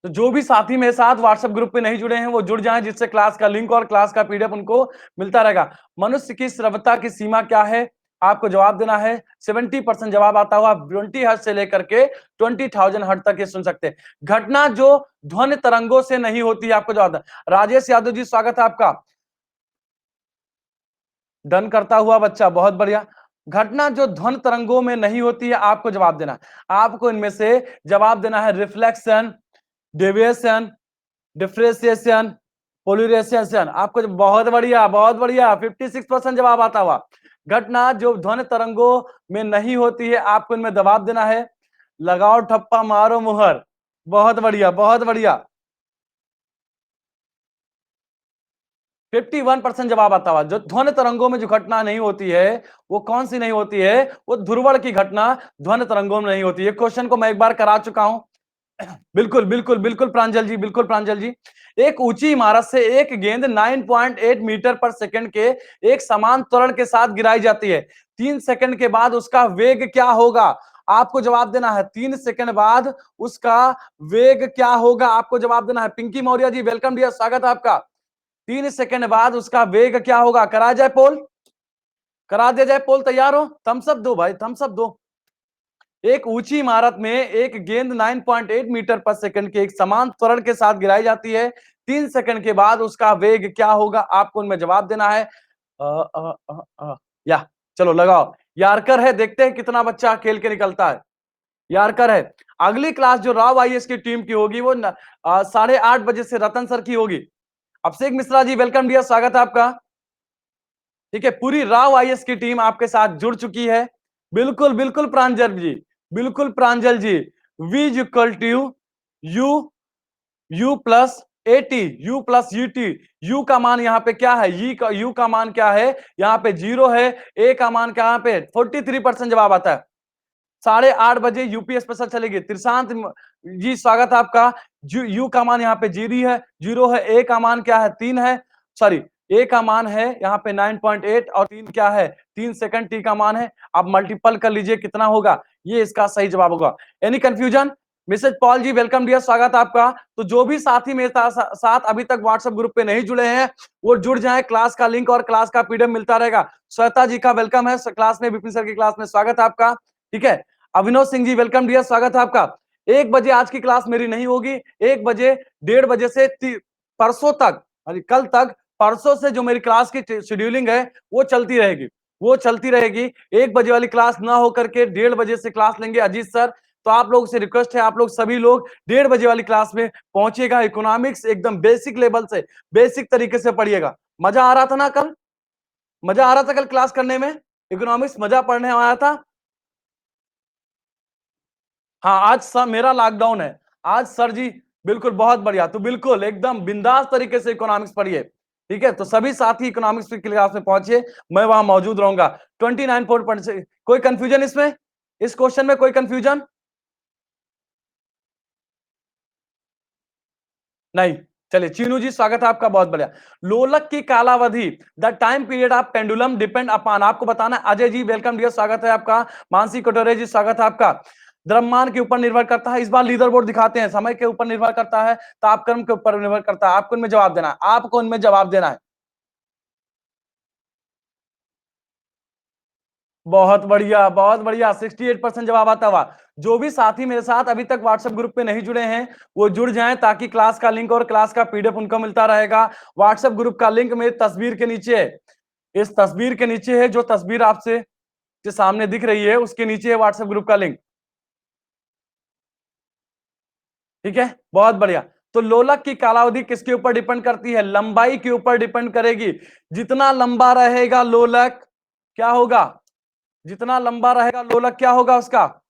तो जो भी साथी मेरे साथ व्हाट्सएप ग्रुप पे नहीं जुड़े हैं वो जुड़ जाएं, जिससे क्लास का लिंक और क्लास का पीडीएफ उनको मिलता रहेगा। मनुष्य की श्रव्यता की सीमा क्या है, आपको जवाब देना है। 70% जवाब आता हुआ। 20 हर्ट्ज से लेकर के 20,000 हर्ट्ज तक ये सुन सकते हैं। घटना जो ध्वनि तरंगों से नहीं होती है, आपको जवाब देना। राजेश यादव जी, स्वागत है आपका। डन करता हुआ बच्चा, बहुत बढ़िया। घटना जो ध्वनि तरंगों में नहीं होती है, आपको जवाब देना है। आपको इनमें से जवाब देना है। Reflection, deviation, differentiation, polarisation. आपको बहुत बढ़िया बहुत बढ़िया। 56% जवाब आता हुआ। घटना जो ध्वनि तरंगों में नहीं होती है, आपको इनमें जवाब देना है। लगाओ ठप्पा मारो मुहर, बहुत बढ़िया बहुत बढ़िया। 51% जवाब आता हुआ। जो ध्वनि तरंगों में जो घटना नहीं होती है, वो कौन सी नहीं होती है? वो ध्रुवण की घटना ध्वनि तरंगों में नहीं होती है। क्वेश्चन को मैं एक बार करा चुका हूं। बिल्कुल बिल्कुल बिल्कुल प्रांजल जी, बिल्कुल प्रांजल जी। एक ऊंची इमारत से एक गेंद 9.8 मीटर पर सेकंड के एक समान त्वरण के साथ गिराई जाती है। 3 सेकंड के बाद उसका वेग क्या होगा? आपको जवाब देना है। 3 सेकंड बाद उसका वेग क्या होगा, आपको जवाब देना है। पिंकी मौर्य जी, वेलकम डियर, स्वागत है आपका। 3 सेकंड बाद उसका वेग क्या होगा? करा जाए पोल, करा दिया जाए पोल। तैयार हो? थम्स अप दो भाई, थम्स अप दो। एक ऊंची इमारत में एक गेंद 9.8 मीटर पर सेकंड के एक समान त्वरण के साथ गिराई जाती है। 3 सेकंड के बाद उसका वेग क्या होगा, आपको उनमें जवाब देना है। अ, अ, या चलो लगाओ। यारकर है, देखते हैं कितना बच्चा खेल के निकलता है। यारकर है। अगली क्लास जो राव आईएएस की टीम की होगी वो 8:30 बजे से रतन सर की होगी। अभिषेक मिश्रा जी, वेलकम डियर, स्वागत है आपका। ठीक है, पूरी राव आईएएस की टीम आपके साथ जुड़ चुकी है। बिल्कुल बिल्कुल प्रांजल जी, बिल्कुल Pranjal ji. v equal to u, u plus a t, u plus u t. U का मान यहाँ पे क्या है? यू का मान क्या है? यहाँ पे 0 है। ए का मान क्या यहाँ पे? 43% जवाब आता है। 8:30 बजे यूपी स्पेशल चलेगी। त्रिशांत जी, स्वागत है आपका। यू का मान यहाँ पे 0 है। ए का मान क्या है? 3 है। सॉरी, ए का मान है यहाँ पे 9.8 और 3 क्या है? 3 सेकंड। टी का मान है। आप मल्टीपल कर लीजिए, कितना होगा? ये इसका सही जवाब होगा। Any confusion? मिसेज पॉल जी, वेलकम डियर, स्वागत है आपका। तो जो भी साथी मेरे साथ अभी तक व्हाट्सएप ग्रुप पे नहीं जुड़े हैं वो जुड़ जाएं। क्लास का लिंक और क्लास का पीडीएफ मिलता रहेगा। श्वेता जी का वेलकम है क्लास में, विपिन सर की क्लास में स्वागत है आपका। ठीक है, अभिनव सिंह जी, वेलकम डियर, स्वागत है आपका। 1 बजे आज की क्लास मेरी नहीं होगी। 1 बजे, 1:30 बजे से परसों तक, कल तक, परसों से जो मेरी क्लास की शेड्यूलिंग है वो चलती रहेगी, वो चलती रहेगी। 1 बजे वाली क्लास ना होकर के 1:30 बजे से क्लास लेंगे अजीत सर। तो आप लोगों से रिक्वेस्ट है, आप लोग सभी लोग 1:30 बजे वाली क्लास में पहुंचिएगा। इकोनॉमिक्स एकदम बेसिक लेवल से, बेसिक तरीके से पढ़िएगा। मजा आ रहा था ना कल? मजा आ रहा था कल क्लास करने में? इकोनॉमिक्स मजा पढ़ने आया था? हाँ, आज सर मेरा लॉकडाउन है। आज सर जी, बिल्कुल बहुत बढ़िया। तो बिल्कुल एकदम बिंदास तरीके से इकोनॉमिक्स पढ़िए। ठीक है, तो सभी साथी इकोनॉमिक्स की क्लास में पहुंचिए, मैं वहां मौजूद रहूंगा। 29 कोई कंफ्यूजन इसमें, इस क्वेश्चन में कोई कंफ्यूजन नहीं? चलिए, चीनू जी, स्वागत है आपका, बहुत बढ़िया। लोलक की कालावधि, the time period of pendulum depend upon, आपको बताना है। अजय जी, वेलकम डियर, स्वागत है आपका। मानसी कटोरे जी, स्वागत है आपका। द्रव्यमान के ऊपर निर्भर करता है। इस बार लीडर बोर्ड दिखाते हैं। समय के ऊपर निर्भर करता है, तापक्रम के ऊपर निर्भर करता है। आपको इनमें जवाब देना है, आपको इनमें जवाब देना है। बहुत बढ़िया बहुत बढ़िया। 68% जवाब आता हुआ। जो भी साथी मेरे साथ अभी तक व्हाट्सएप ग्रुप पे नहीं जुड़े हैं वो जुड़ जाएं, ताकि क्लास का लिंक और क्लास का पीडीएफ उनको मिलता रहेगा। व्हाट्सएप ग्रुप का लिंक मेरी तस्वीर के नीचे है। इस तस्वीर के नीचे है, जो तस्वीर आपसे जो सामने दिख रही है उसके नीचे है व्हाट्सएप ग्रुप का लिंक। ठीक है, बहुत बढ़िया। तो लोलक की कालावधि किसके ऊपर डिपेंड करती है? लंबाई के ऊपर डिपेंड करेगी। जितना लंबा रहेगा लोलक, क्या होगा? जितना लंबा रहेगा लोलक क्या होगा उसका?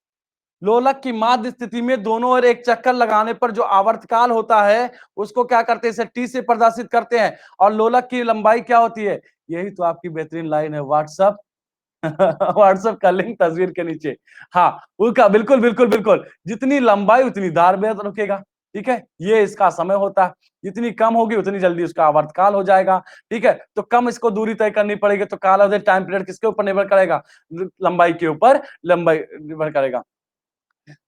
लोलक की माध्य स्थिति में दोनों ओर एक चक्कर लगाने पर जो आवर्तकाल होता है उसको क्या करते हैं? इसे टी से प्रदर्शित करते हैं। और लोलक की लंबाई क्या होती है? यही तो आपकी बेहतरीन लाइन है, व्हाट्सअप व्हाट्सएप का लिंक तस्वीर के नीचे। हाँ, उसका बिल्कुल बिल्कुल बिल्कुल, जितनी लंबाई उतनी धार में रुकेगा। ठीक है, ये इसका समय होता है। जितनी कम होगी उतनी जल्दी उसका आवर्तकाल हो जाएगा। ठीक है, तो कम इसको दूरी तय करनी पड़ेगी, तो काल अवधि टाइम पीरियड किसके ऊपर निर्भर करेगा? लंबाई के ऊपर, लंबाई निर्भर करेगा।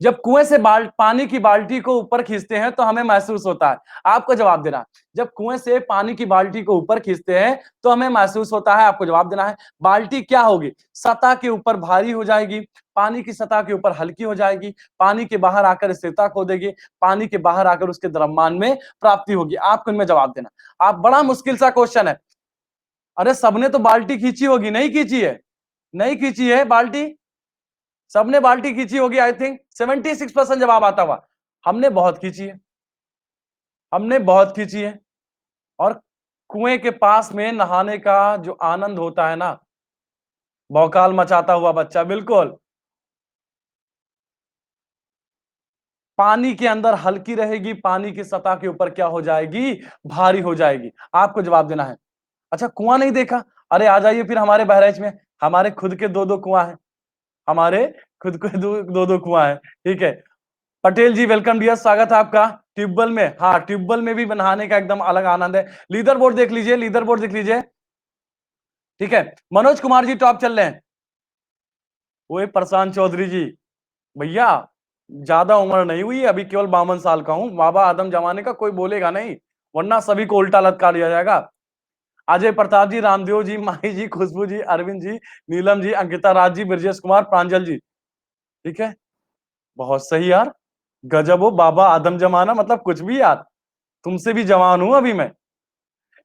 जब कुएं से पानी की बाल्टी को ऊपर खींचते हैं तो हमें महसूस होता है। आपको जवाब देना है। जब कुएं से पानी की बाल्टी को ऊपर खींचते हैं तो हमें महसूस होता है। आपको जवाब देना है। बाल्टी क्या होगी? सतह के ऊपर भारी हो जाएगी, पानी की सतह के ऊपर हल्की हो जाएगी, पानी के बाहर आकर स्थिरता खो देगी, पानी के बाहर आकर उसके द्रव्यमान में प्राप्ति होगी। आपको इनमें जवाब देना। आप बड़ा मुश्किल सा क्वेश्चन है। अरे सबने तो बाल्टी खींची होगी, नहीं खींची है? नहीं खींची है बाल्टी? सबने बाल्टी खींची होगी। आई थिंक 76% जवाब आता हुआ। हमने बहुत खींची है, हमने बहुत खींची है। और कुएं के पास में नहाने का जो आनंद होता है ना, भौकाल मचाता हुआ बच्चा, बिल्कुल। पानी के अंदर हल्की रहेगी, पानी की सतह के ऊपर क्या हो जाएगी? भारी हो जाएगी। आपको जवाब देना है। अच्छा, कुआं नहीं देखा? अरे आ जाइए फिर हमारे बहराइच में। हमारे खुद के दो दो कुआं हैं। हमारे खुद के दो दो कुआं हैं। ठीक है, पटेल जी वेलकम डियर, स्वागत है आपका। ट्यूबवेल में, हाँ ट्यूबवेल में भी नहाने का एकदम अलग आनंद है। लीडर बोर्ड देख लीजिए, लीडर बोर्ड देख लीजिए। ठीक है, मनोज कुमार जी टॉप चल रहे हैं। वो प्रशांत चौधरी जी, भैया ज्यादा उम्र नहीं हुई, अभी केवल 52 साल का हूं। बाबा आदम जमाने का कोई बोलेगा नहीं, वरना सभी को उल्टा लटका दिया जाएगा। अजय प्रताप जी, रामदेव जी, माही जी, खुशबू जी, अरविंद जी, नीलम जी, अंकिता राज जी, ब्रजेश कुमार, प्रांजल जी। ठीक है, बहुत सही यार, गजब हो। बाबा आदम जमाना मतलब कुछ भी यार, तुमसे भी जवान हूं अभी मैं।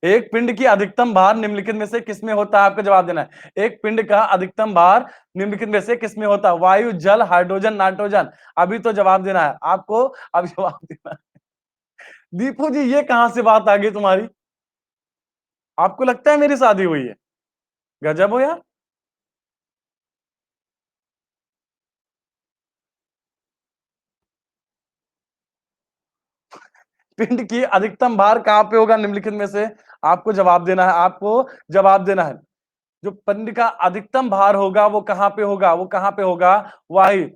एक पिंड की अधिकतम भार निम्नलिखित में से किसमें होता है? आपको जवाब देना है। एक पिंड का अधिकतम भार निम्नलिखित में से किसमें होता है? वायु, जल, हाइड्रोजन, नाइट्रोजन। अभी तो जवाब देना है आपको, अब जवाब देना है। दीपू जी, ये कहां से बात आ गई तुम्हारी? आपको लगता है मेरी शादी हुई है? गजब हो यार। पिंड की अधिकतम भार कहां पे होगा निम्नलिखित में से? आपको जवाब देना है, आपको जवाब देना है। जो पिंड का अधिकतम भार होगा वो कहां पे होगा? वो कहां पे होगा? वायु,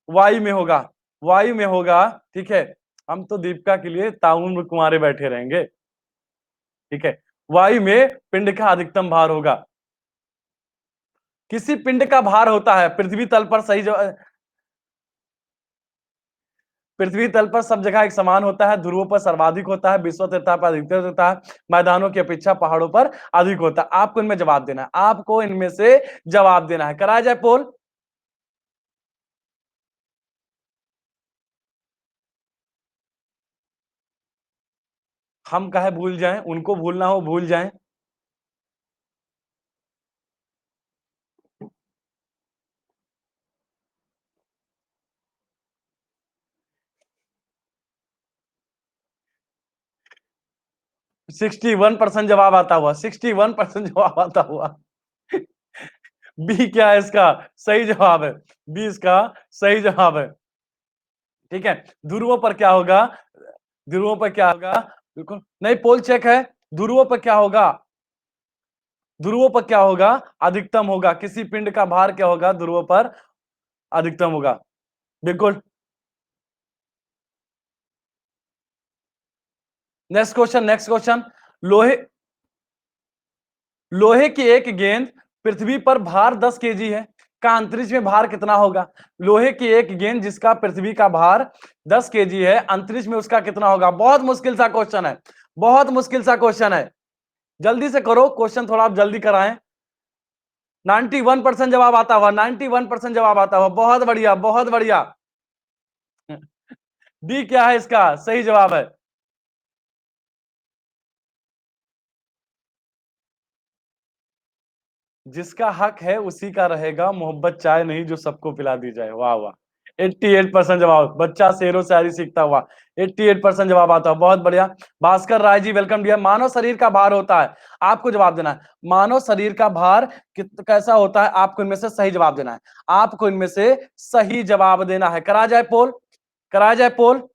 वायु में होगा, वायु में होगा। ठीक है, हम तो दीपिका के लिए ताउम्र कुंवारे बैठे रहेंगे। ठीक है, वायु में पिंड का अधिकतम भार होगा। किसी पिंड का भार होता है पृथ्वी तल पर, सही पृथ्वी तल पर सब जगह एक समान होता है। ध्रुवों पर सर्वाधिक होता है, विश्व तथा पर अधिकतर होता है, मैदानों की अपेक्षा पहाड़ों पर अधिक होता है। आपको इनमें जवाब देना है, आपको इनमें से जवाब देना है। कराया जाए पोल? हम काहे भूल जाएं, उनको भूलना हो भूल जाएं। 61% जवाब आता हुआ, 61% जवाब आता हुआ। बी क्या है इसका सही जवाब? है बी इसका सही जवाब है। ठीक है, ध्रुवों पर क्या होगा? ध्रुवों पर क्या होगा? बिल्कुल नहीं, पोल चेक है। ध्रुवों पर क्या होगा? ध्रुवों पर क्या होगा? अधिकतम होगा। किसी पिंड का भार क्या होगा? ध्रुवों पर अधिकतम होगा। बिल्कुल। Next question, next question. लोहे, लोहे की एक गेंद पृथ्वी पर भार 10 kg है, का अंतरिक्ष में भार कितना होगा? लोहे की एक गेंद जिसका पृथ्वी का भार 10 kg है, अंतरिक्ष में उसका कितना होगा? बहुत मुश्किल सा क्वेश्चन है, बहुत मुश्किल सा क्वेश्चन है। जल्दी से करो क्वेश्चन, थोड़ा आप जल्दी कराएं। 91% जवाब आता हुआ, 91% जवाब आता हुआ, बहुत बढ़िया बहुत बढ़िया। डी क्या है इसका सही जवाब? है जिसका हक है उसी का रहेगा, मोहब्बत चाय नहीं जो सबको पिला दी जाए। वाह वाह, 88% जवाब, बच्चा शेरो शायरी सीखता हुआ। 88% जवाब आता है, बहुत बढ़िया। Bhaskar Rai ji welcome dear. मानव शरीर का भार होता है, आपको जवाब देना है। मानव शरीर का भार कैसा होता है, आपको इनमें से सही जवाब देना है। आपको इनमें से सही जवाब देना है। करा जाए पोल, करा जाए पोल।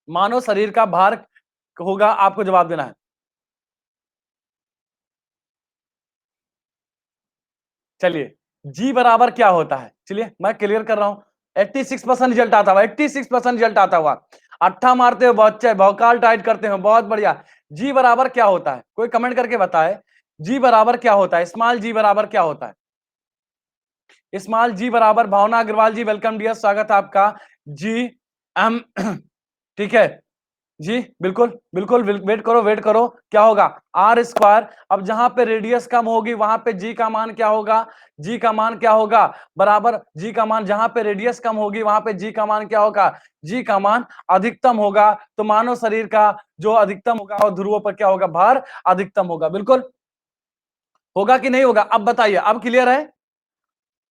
मानव शरीर का भार होगा, आपको जवाब देना है। चलिए, जी बराबर क्या होता है, चलिए मैं क्लियर कर रहा हूं। 86% रिजल्ट आता हुआ, 86% रिजल्ट आता हुआ। अट्ठा मारते हो बच्चे, भौकाल टाइट करते हो, बहुत बढ़िया। जी बराबर क्या होता है, कोई कमेंट करके बताए। जी बराबर क्या होता है, स्मॉल जी बराबर क्या होता है। स्मॉल जी बराबर, भावना अग्रवाल जी वेलकम डियर, स्वागत है आपका। जी एम ठीक है जी, बिल्कुल बिल्कुल, वेट करो वेट करो। क्या होगा, आर स्क्वायर। अब जहां पे रेडियस कम होगी वहां पे जी का मान क्या होगा, जी का मान क्या होगा, बराबर जी का मान, जहां पे रेडियस कम होगी वहां पे जी का मान क्या होगा, जी का मान अधिकतम होगा। तो मानव शरीर का जो अधिकतम होगा और ध्रुवों पर क्या होगा, भार अधिकतम होगा। बिल्कुल होगा कि नहीं होगा, अब बताइए, अब क्लियर है।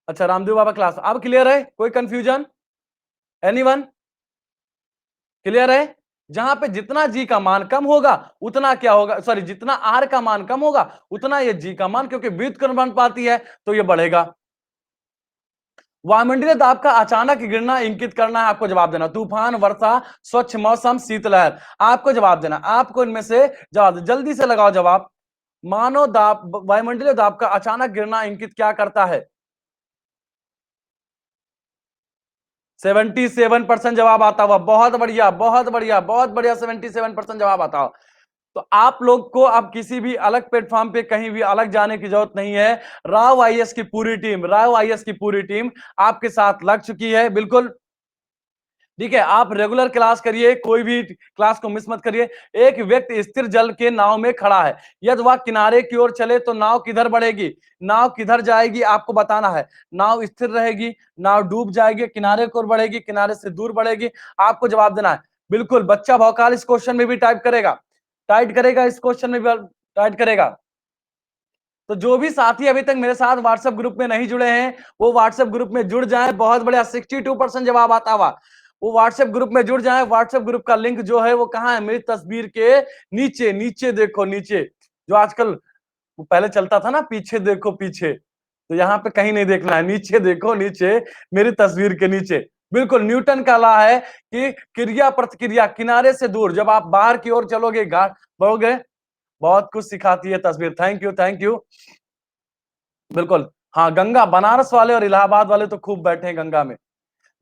अच्छा रामदेव बाबा क्लास, अब क्लियर है, कोई कंफ्यूजन, एनीवन, क्लियर है। जहां पे जितना जी का मान कम होगा उतना क्या होगा, सॉरी जितना आर का मान कम होगा उतना ये जी का मान, क्योंकि व्युत्क्रम बन पाती है तो ये बढ़ेगा। वायुमंडलीय दाब का अचानक गिरना इंगित करना है, आपको जवाब देना। तूफान, वर्षा, स्वच्छ मौसम, शीतलहर, आपको जवाब देना। आपको इनमें से जवाब, जल्दी से लगाओ जवाब। मानो दाब, वायुमंडलीय दाब का अचानक गिरना इंगित क्या करता है। 77% जवाब आता हुआ, बहुत बढ़िया बहुत बढ़िया बहुत बढ़िया, 77% जवाब आता हुआ। तो आप लोग को अब किसी भी अलग प्लेटफॉर्म पे कहीं भी अलग जाने की जरूरत नहीं है। राव आईएएस की पूरी टीम, राव आईएएस की पूरी टीम आपके साथ लग चुकी है। बिल्कुल ठीक है, आप रेगुलर क्लास करिए, कोई भी क्लास को मिस मत करिए। एक व्यक्ति स्थिर जल के नाव में खड़ा है, यदि वह किनारे की ओर चले तो नाव किधर बढ़ेगी, नाव किधर जाएगी, आपको बताना है। नाव स्थिर रहेगी, नाव डूब जाएगी, किनारे की ओर बढ़ेगी, किनारे से दूर बढ़ेगी, आपको जवाब देना है। बिल्कुल, बच्चा भौकाल इस क्वेश्चन में भी टाइप करेगा, टाइट करेगा, इस क्वेश्चन में भी टाइट करेगा। तो जो भी साथी अभी तक मेरे साथ व्हाट्सएप ग्रुप में नहीं जुड़े हैं वो व्हाट्सएप ग्रुप में जुड़ जाएं, बहुत बढ़िया, 62% जवाब आता हुआ। वो व्हाट्सएप ग्रुप में जुड़ जाएं। व्हाट्सएप ग्रुप का लिंक जो है वो कहाँ है, मेरी तस्वीर के नीचे, नीचे देखो नीचे, जो आजकल वो पहले चलता था ना, पीछे देखो पीछे, तो यहाँ पे कहीं नहीं देखना है, नीचे देखो नीचे, मेरी तस्वीर के नीचे। बिल्कुल, न्यूटन का लॉ है कि क्रिया प्रतिक्रिया किनारे से दूर, जब आप बाहर की ओर चलोगे, घाट बढ़ोगे, बहुत कुछ सिखाती है तस्वीर। Thank you thank you. बिल्कुल, हाँ गंगा, बनारस वाले और इलाहाबाद वाले तो खूब बैठे हैं गंगा में।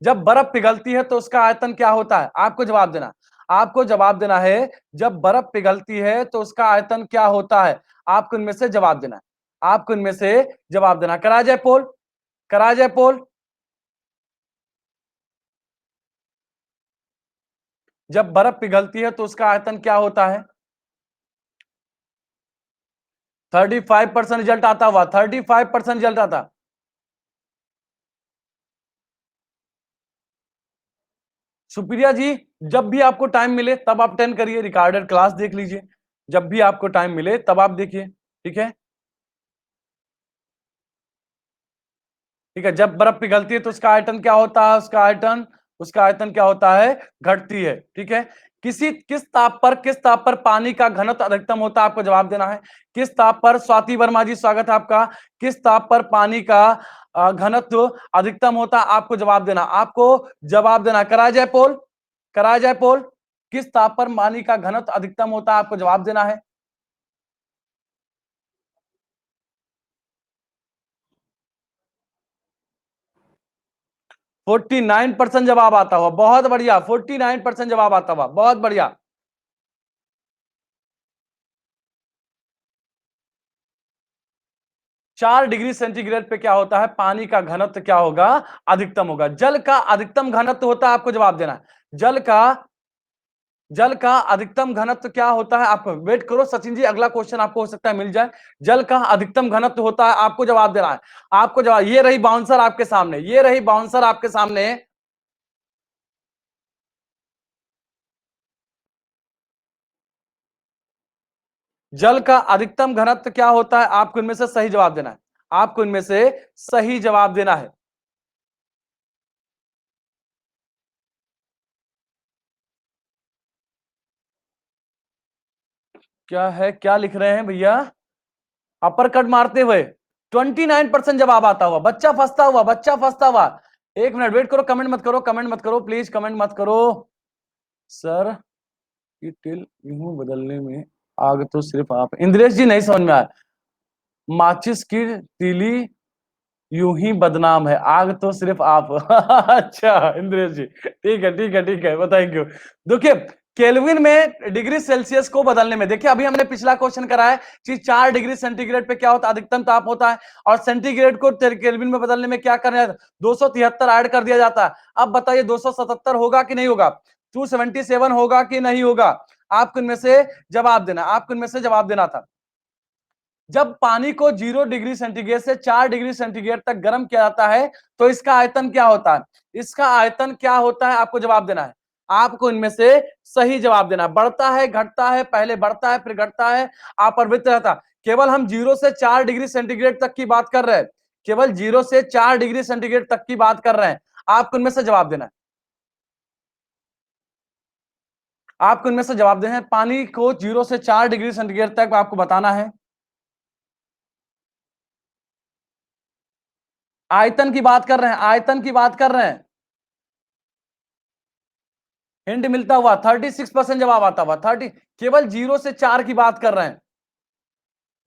जब बर्फ पिघलती है तो उसका आयतन क्या होता है, आपको जवाब देना। आपको जवाब देना है, जब बर्फ पिघलती है तो उसका आयतन क्या होता है, आपको इनमें से जवाब देना है। आपको इनमें से जवाब देना। करा जाए पोल, करा जाए पोल। जब बर्फ पिघलती है तो उसका आयतन क्या होता है। 35% रिजल्ट आता हुआ, 35% रिजल्ट आता। सुप्रिया जी, जब भी आपको टाइम मिले तब आप अटेंड करिए, रिकॉर्डेड क्लास देख लीजिए, जब भी आपको टाइम मिले तब आप देखिए, ठीक है। ठीक है, जब बर्फ पिघलती है तो उसका आयतन क्या होता है, उसका आयतन, उसका आयतन क्या होता है, घटती है, ठीक है। किस ताप पर पानी का घनत्व अधिकतम होता है, आपको जवाब देना है। किस ताप पर, स्वाति वर्मा जी स्वागत है आपका, किस ताप पर पानी का घनत्व अधिकतम होता है, आपको जवाब देना, आपको जवाब देना। कराया जाए पोल, कराया जाए पोल। किस ताप पर पानी का घनत्व अधिकतम होता है, आपको जवाब देना है। 49% जवाब आता हुआ, बहुत बढ़िया, 49% जवाब आता हुआ, बहुत बढ़िया। 4 डिग्री सेंटीग्रेड पे क्या होता है, पानी का घनत्व क्या होगा, अधिकतम होगा। जल का अधिकतम घनत्व होता है, आपको जवाब देना है। जल का अधिकतम घनत्व क्या होता है, आपको वेट करो सचिन जी, अगला क्वेश्चन आपको हो सकता है मिल जाए। जल का अधिकतम घनत्व होता है, आपको जवाब देना है। आपको जवाब, ये रही बाउंसर आपके सामने, ये रही बाउंसर आपके सामने। जल का अधिकतम घनत्व क्या होता है, आपको इनमें से सही जवाब देना है। आपको इनमें से सही जवाब देना है। क्या है, क्या लिख रहे हैं भैया? अपर कट मारते हुए 29% जवाब आता हुआ, बच्चा फंसता हुआ, बच्चा फंसता हुआ। एक मिनट वेट करो, कमेंट मत करो, कमेंट मत करो प्लीज, कमेंट मत करो। सर की टिल यूं बदलने में आग तो सिर्फ आप। इंद्रेश जी नहीं समझ में आया। माचिस की तीली यूं ही बदनाम है, आग तो सिर्फ आप। अच्छा इंद्रेश जी, ठीक है ठीक है ठीक है, बताइए क्यों। देखिए केल्विन में डिग्री सेल्सियस को बदलने में, देखिए अभी हमने पिछला क्वेश्चन करा है कि 4 डिग्री सेंटीग्रेड पे क्या होता है, अधिकतम ताप होता है, और सेंटीग्रेड को केल्विन में बदलने में क्या करना है, 273 ऐड कर दिया जाता है। अब बताइए 277 होगा कि नहीं होगा, 277 होगा कि नहीं होगा? आपको इनमें से जवाब देना, आपको इनमें से जवाब देना था। जब पानी को 0 डिग्री सेंटीग्रेड से 4 डिग्री सेंटीग्रेड तक गर्म किया जाता है तो इसका आयतन क्या होता है, इसका आयतन क्या होता है, आपको जवाब देना है। आपको इनमें से सही जवाब देना है। बढ़ता है, घटता है, पहले बढ़ता है फिर घटता है, अपरिवर्तित रहता है। केवल हम 0 से 4 डिग्री सेंटीग्रेड तक की बात कर रहे हैं, केवल 0 से 4 डिग्री सेंटीग्रेड तक की बात कर रहे हैं। आपको इनमें से जवाब देना है, आपको इनमें से जवाब देना है। पानी को 0 से 4 डिग्री सेंटीग्रेड तक आपको बताना है। आयतन की बात कर रहे हैं, आयतन की बात कर रहे हैं। हिंट मिलता हुआ 36% जवाब आता हुआ, 30, केवल 0 से 4 की बात कर रहे हैं।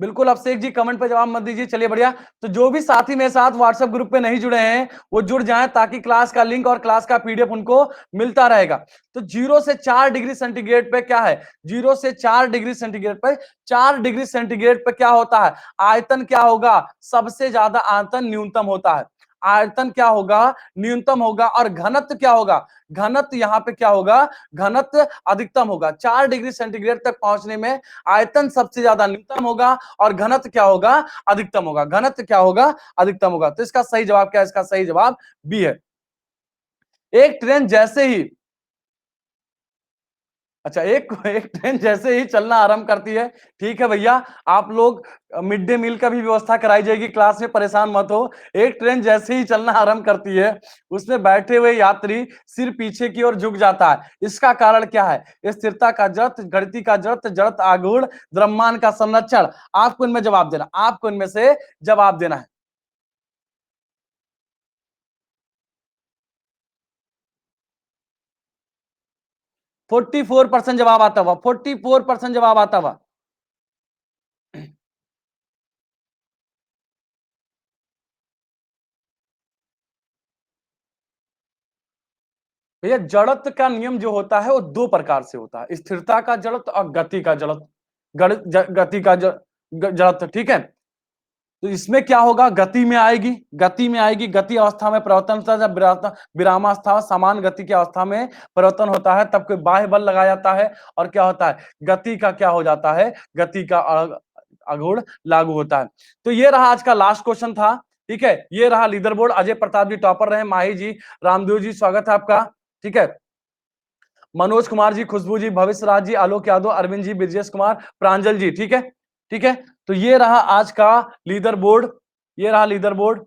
बिल्कुल अभिषेक जी कमेंट पे जवाब मत दीजिए, चलिए बढ़िया। तो जो भी साथी मेरे साथ व्हाट्सएप ग्रुप पे नहीं जुड़े हैं वो जुड़ जाएं, ताकि क्लास का लिंक और क्लास का पीडीएफ उनको मिलता रहेगा। तो 0 से 4 डिग्री सेंटीग्रेड पे क्या है, 0 से 4 डिग्री सेंटीग्रेड पे, 4 डिग्री सेंटीग्रेड पे क्या होता है, आयतन क्या होगा, सबसे ज्यादा आयतन न्यूनतम होता है। आयतन क्या होगा, न्यूनतम होगा, और घनत्व क्या होगा, घनत्व यहाँ पे क्या होगा, घनत्व अधिकतम होगा। 4 डिग्री सेंटीग्रेड तक पहुंचने में आयतन सबसे ज्यादा न्यूनतम होगा और घनत्व क्या होगा, अधिकतम होगा। घनत्व क्या होगा, अधिकतम होगा। तो इसका सही जवाब क्या है, इसका सही जवाब बी है। एक ट्रेन जैसे ही, अच्छा एक ट्रेन जैसे ही चलना आरंभ करती है, ठीक है भैया, आप लोग मिड डे मील का भी व्यवस्था कराई जाएगी क्लास में, परेशान मत हो। एक ट्रेन जैसे ही चलना आरंभ करती है उसमें बैठे हुए यात्री सिर पीछे की ओर झुक जाता है, इसका कारण क्या है? स्थिरता का जड़त्व, गति का जड़त्व, जड़त्व आघूर्ण, द्रव्यमान का संरक्षण। आपको इनमें जवाब देना, आपको इनमें से जवाब देना है। 44% जवाब आता हुआ, 44% जवाब आता हुआ। भैया जड़त्व का नियम जो होता है वो दो प्रकार से होता है, स्थिरता का जड़त्व और गति का जड़त्व। गति का जड़त्व, ठीक है। तो इसमें क्या होगा, गति में आएगी, गति में आएगी, गति अवस्था में परिवर्तन होता है। जब विरामावस्था समान गति की अवस्था में परिवर्तन होता है तब कोई बाह्य बल लगाया जाता है, और क्या होता है, गति का क्या हो जाता है, गति का आघूर्ण लागू होता है। तो ये रहा आज का लास्ट क्वेश्चन था, ठीक है। ये रहा लीडर बोर्ड, अजय प्रताप जी टॉपर रहे, माही जी, रामदेव जी स्वागत है आपका, ठीक है। मनोज कुमार जी, खुशबू जी, भविष्य राज जी, आलोक यादव, अरविंद जी, ब्रजेश कुमार, प्रांजल जी, ठीक है, ठीक है। तो ये रहा आज का लीडर बोर्ड, ये रहा लीडर बोर्ड,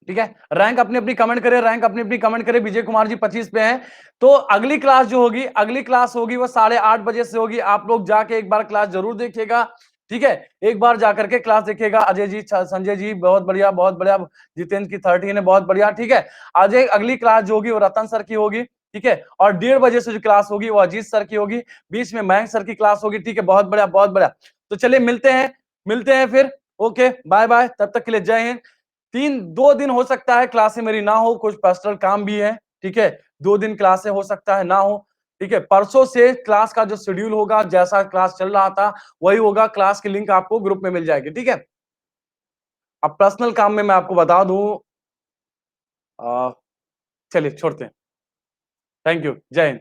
ठीक है। रैंक अपनी अपनी कमेंट करें, रैंक अपनी अपनी कमेंट करें। विजय कुमार जी 25 पे हैं। तो अगली क्लास जो होगी, अगली क्लास होगी वो 8:30 से होगी। आप लोग जाके एक बार क्लास जरूर देखिएगा, ठीक है। एक बार जाकर के क्लास देखिएगा। अजय जी, संजय जी बहुत बढ़िया, बहुत बढ़िया। जितेंद्र की 13 है, बहुत बढ़िया, ठीक है। अजय अगली क्लास जो होगी वो रतन सर की होगी, ठीक है। और 1:30 से जो क्लास होगी वो अजीत सर की होगी, बीच में मयंक सर की क्लास होगी, ठीक है। बहुत बढ़िया, बहुत बढ़िया। तो चलिए मिलते हैं, मिलते हैं फिर। ओके बाय बाय, तब तक के लिए जय हिंद। 2 दिन हो सकता है क्लासे मेरी ना हो, कुछ पर्सनल काम भी है, ठीक है। 2 दिन क्लासे हो सकता है ना हो, ठीक है। परसों से क्लास का जो शेड्यूल होगा, जैसा क्लास चल रहा था वही होगा। क्लास की लिंक आपको ग्रुप में मिल जाएगी, ठीक है। अब पर्सनल काम में मैं आपको बता दूं, चलिए छोड़ते हैं। थैंक यू, जय हिंद।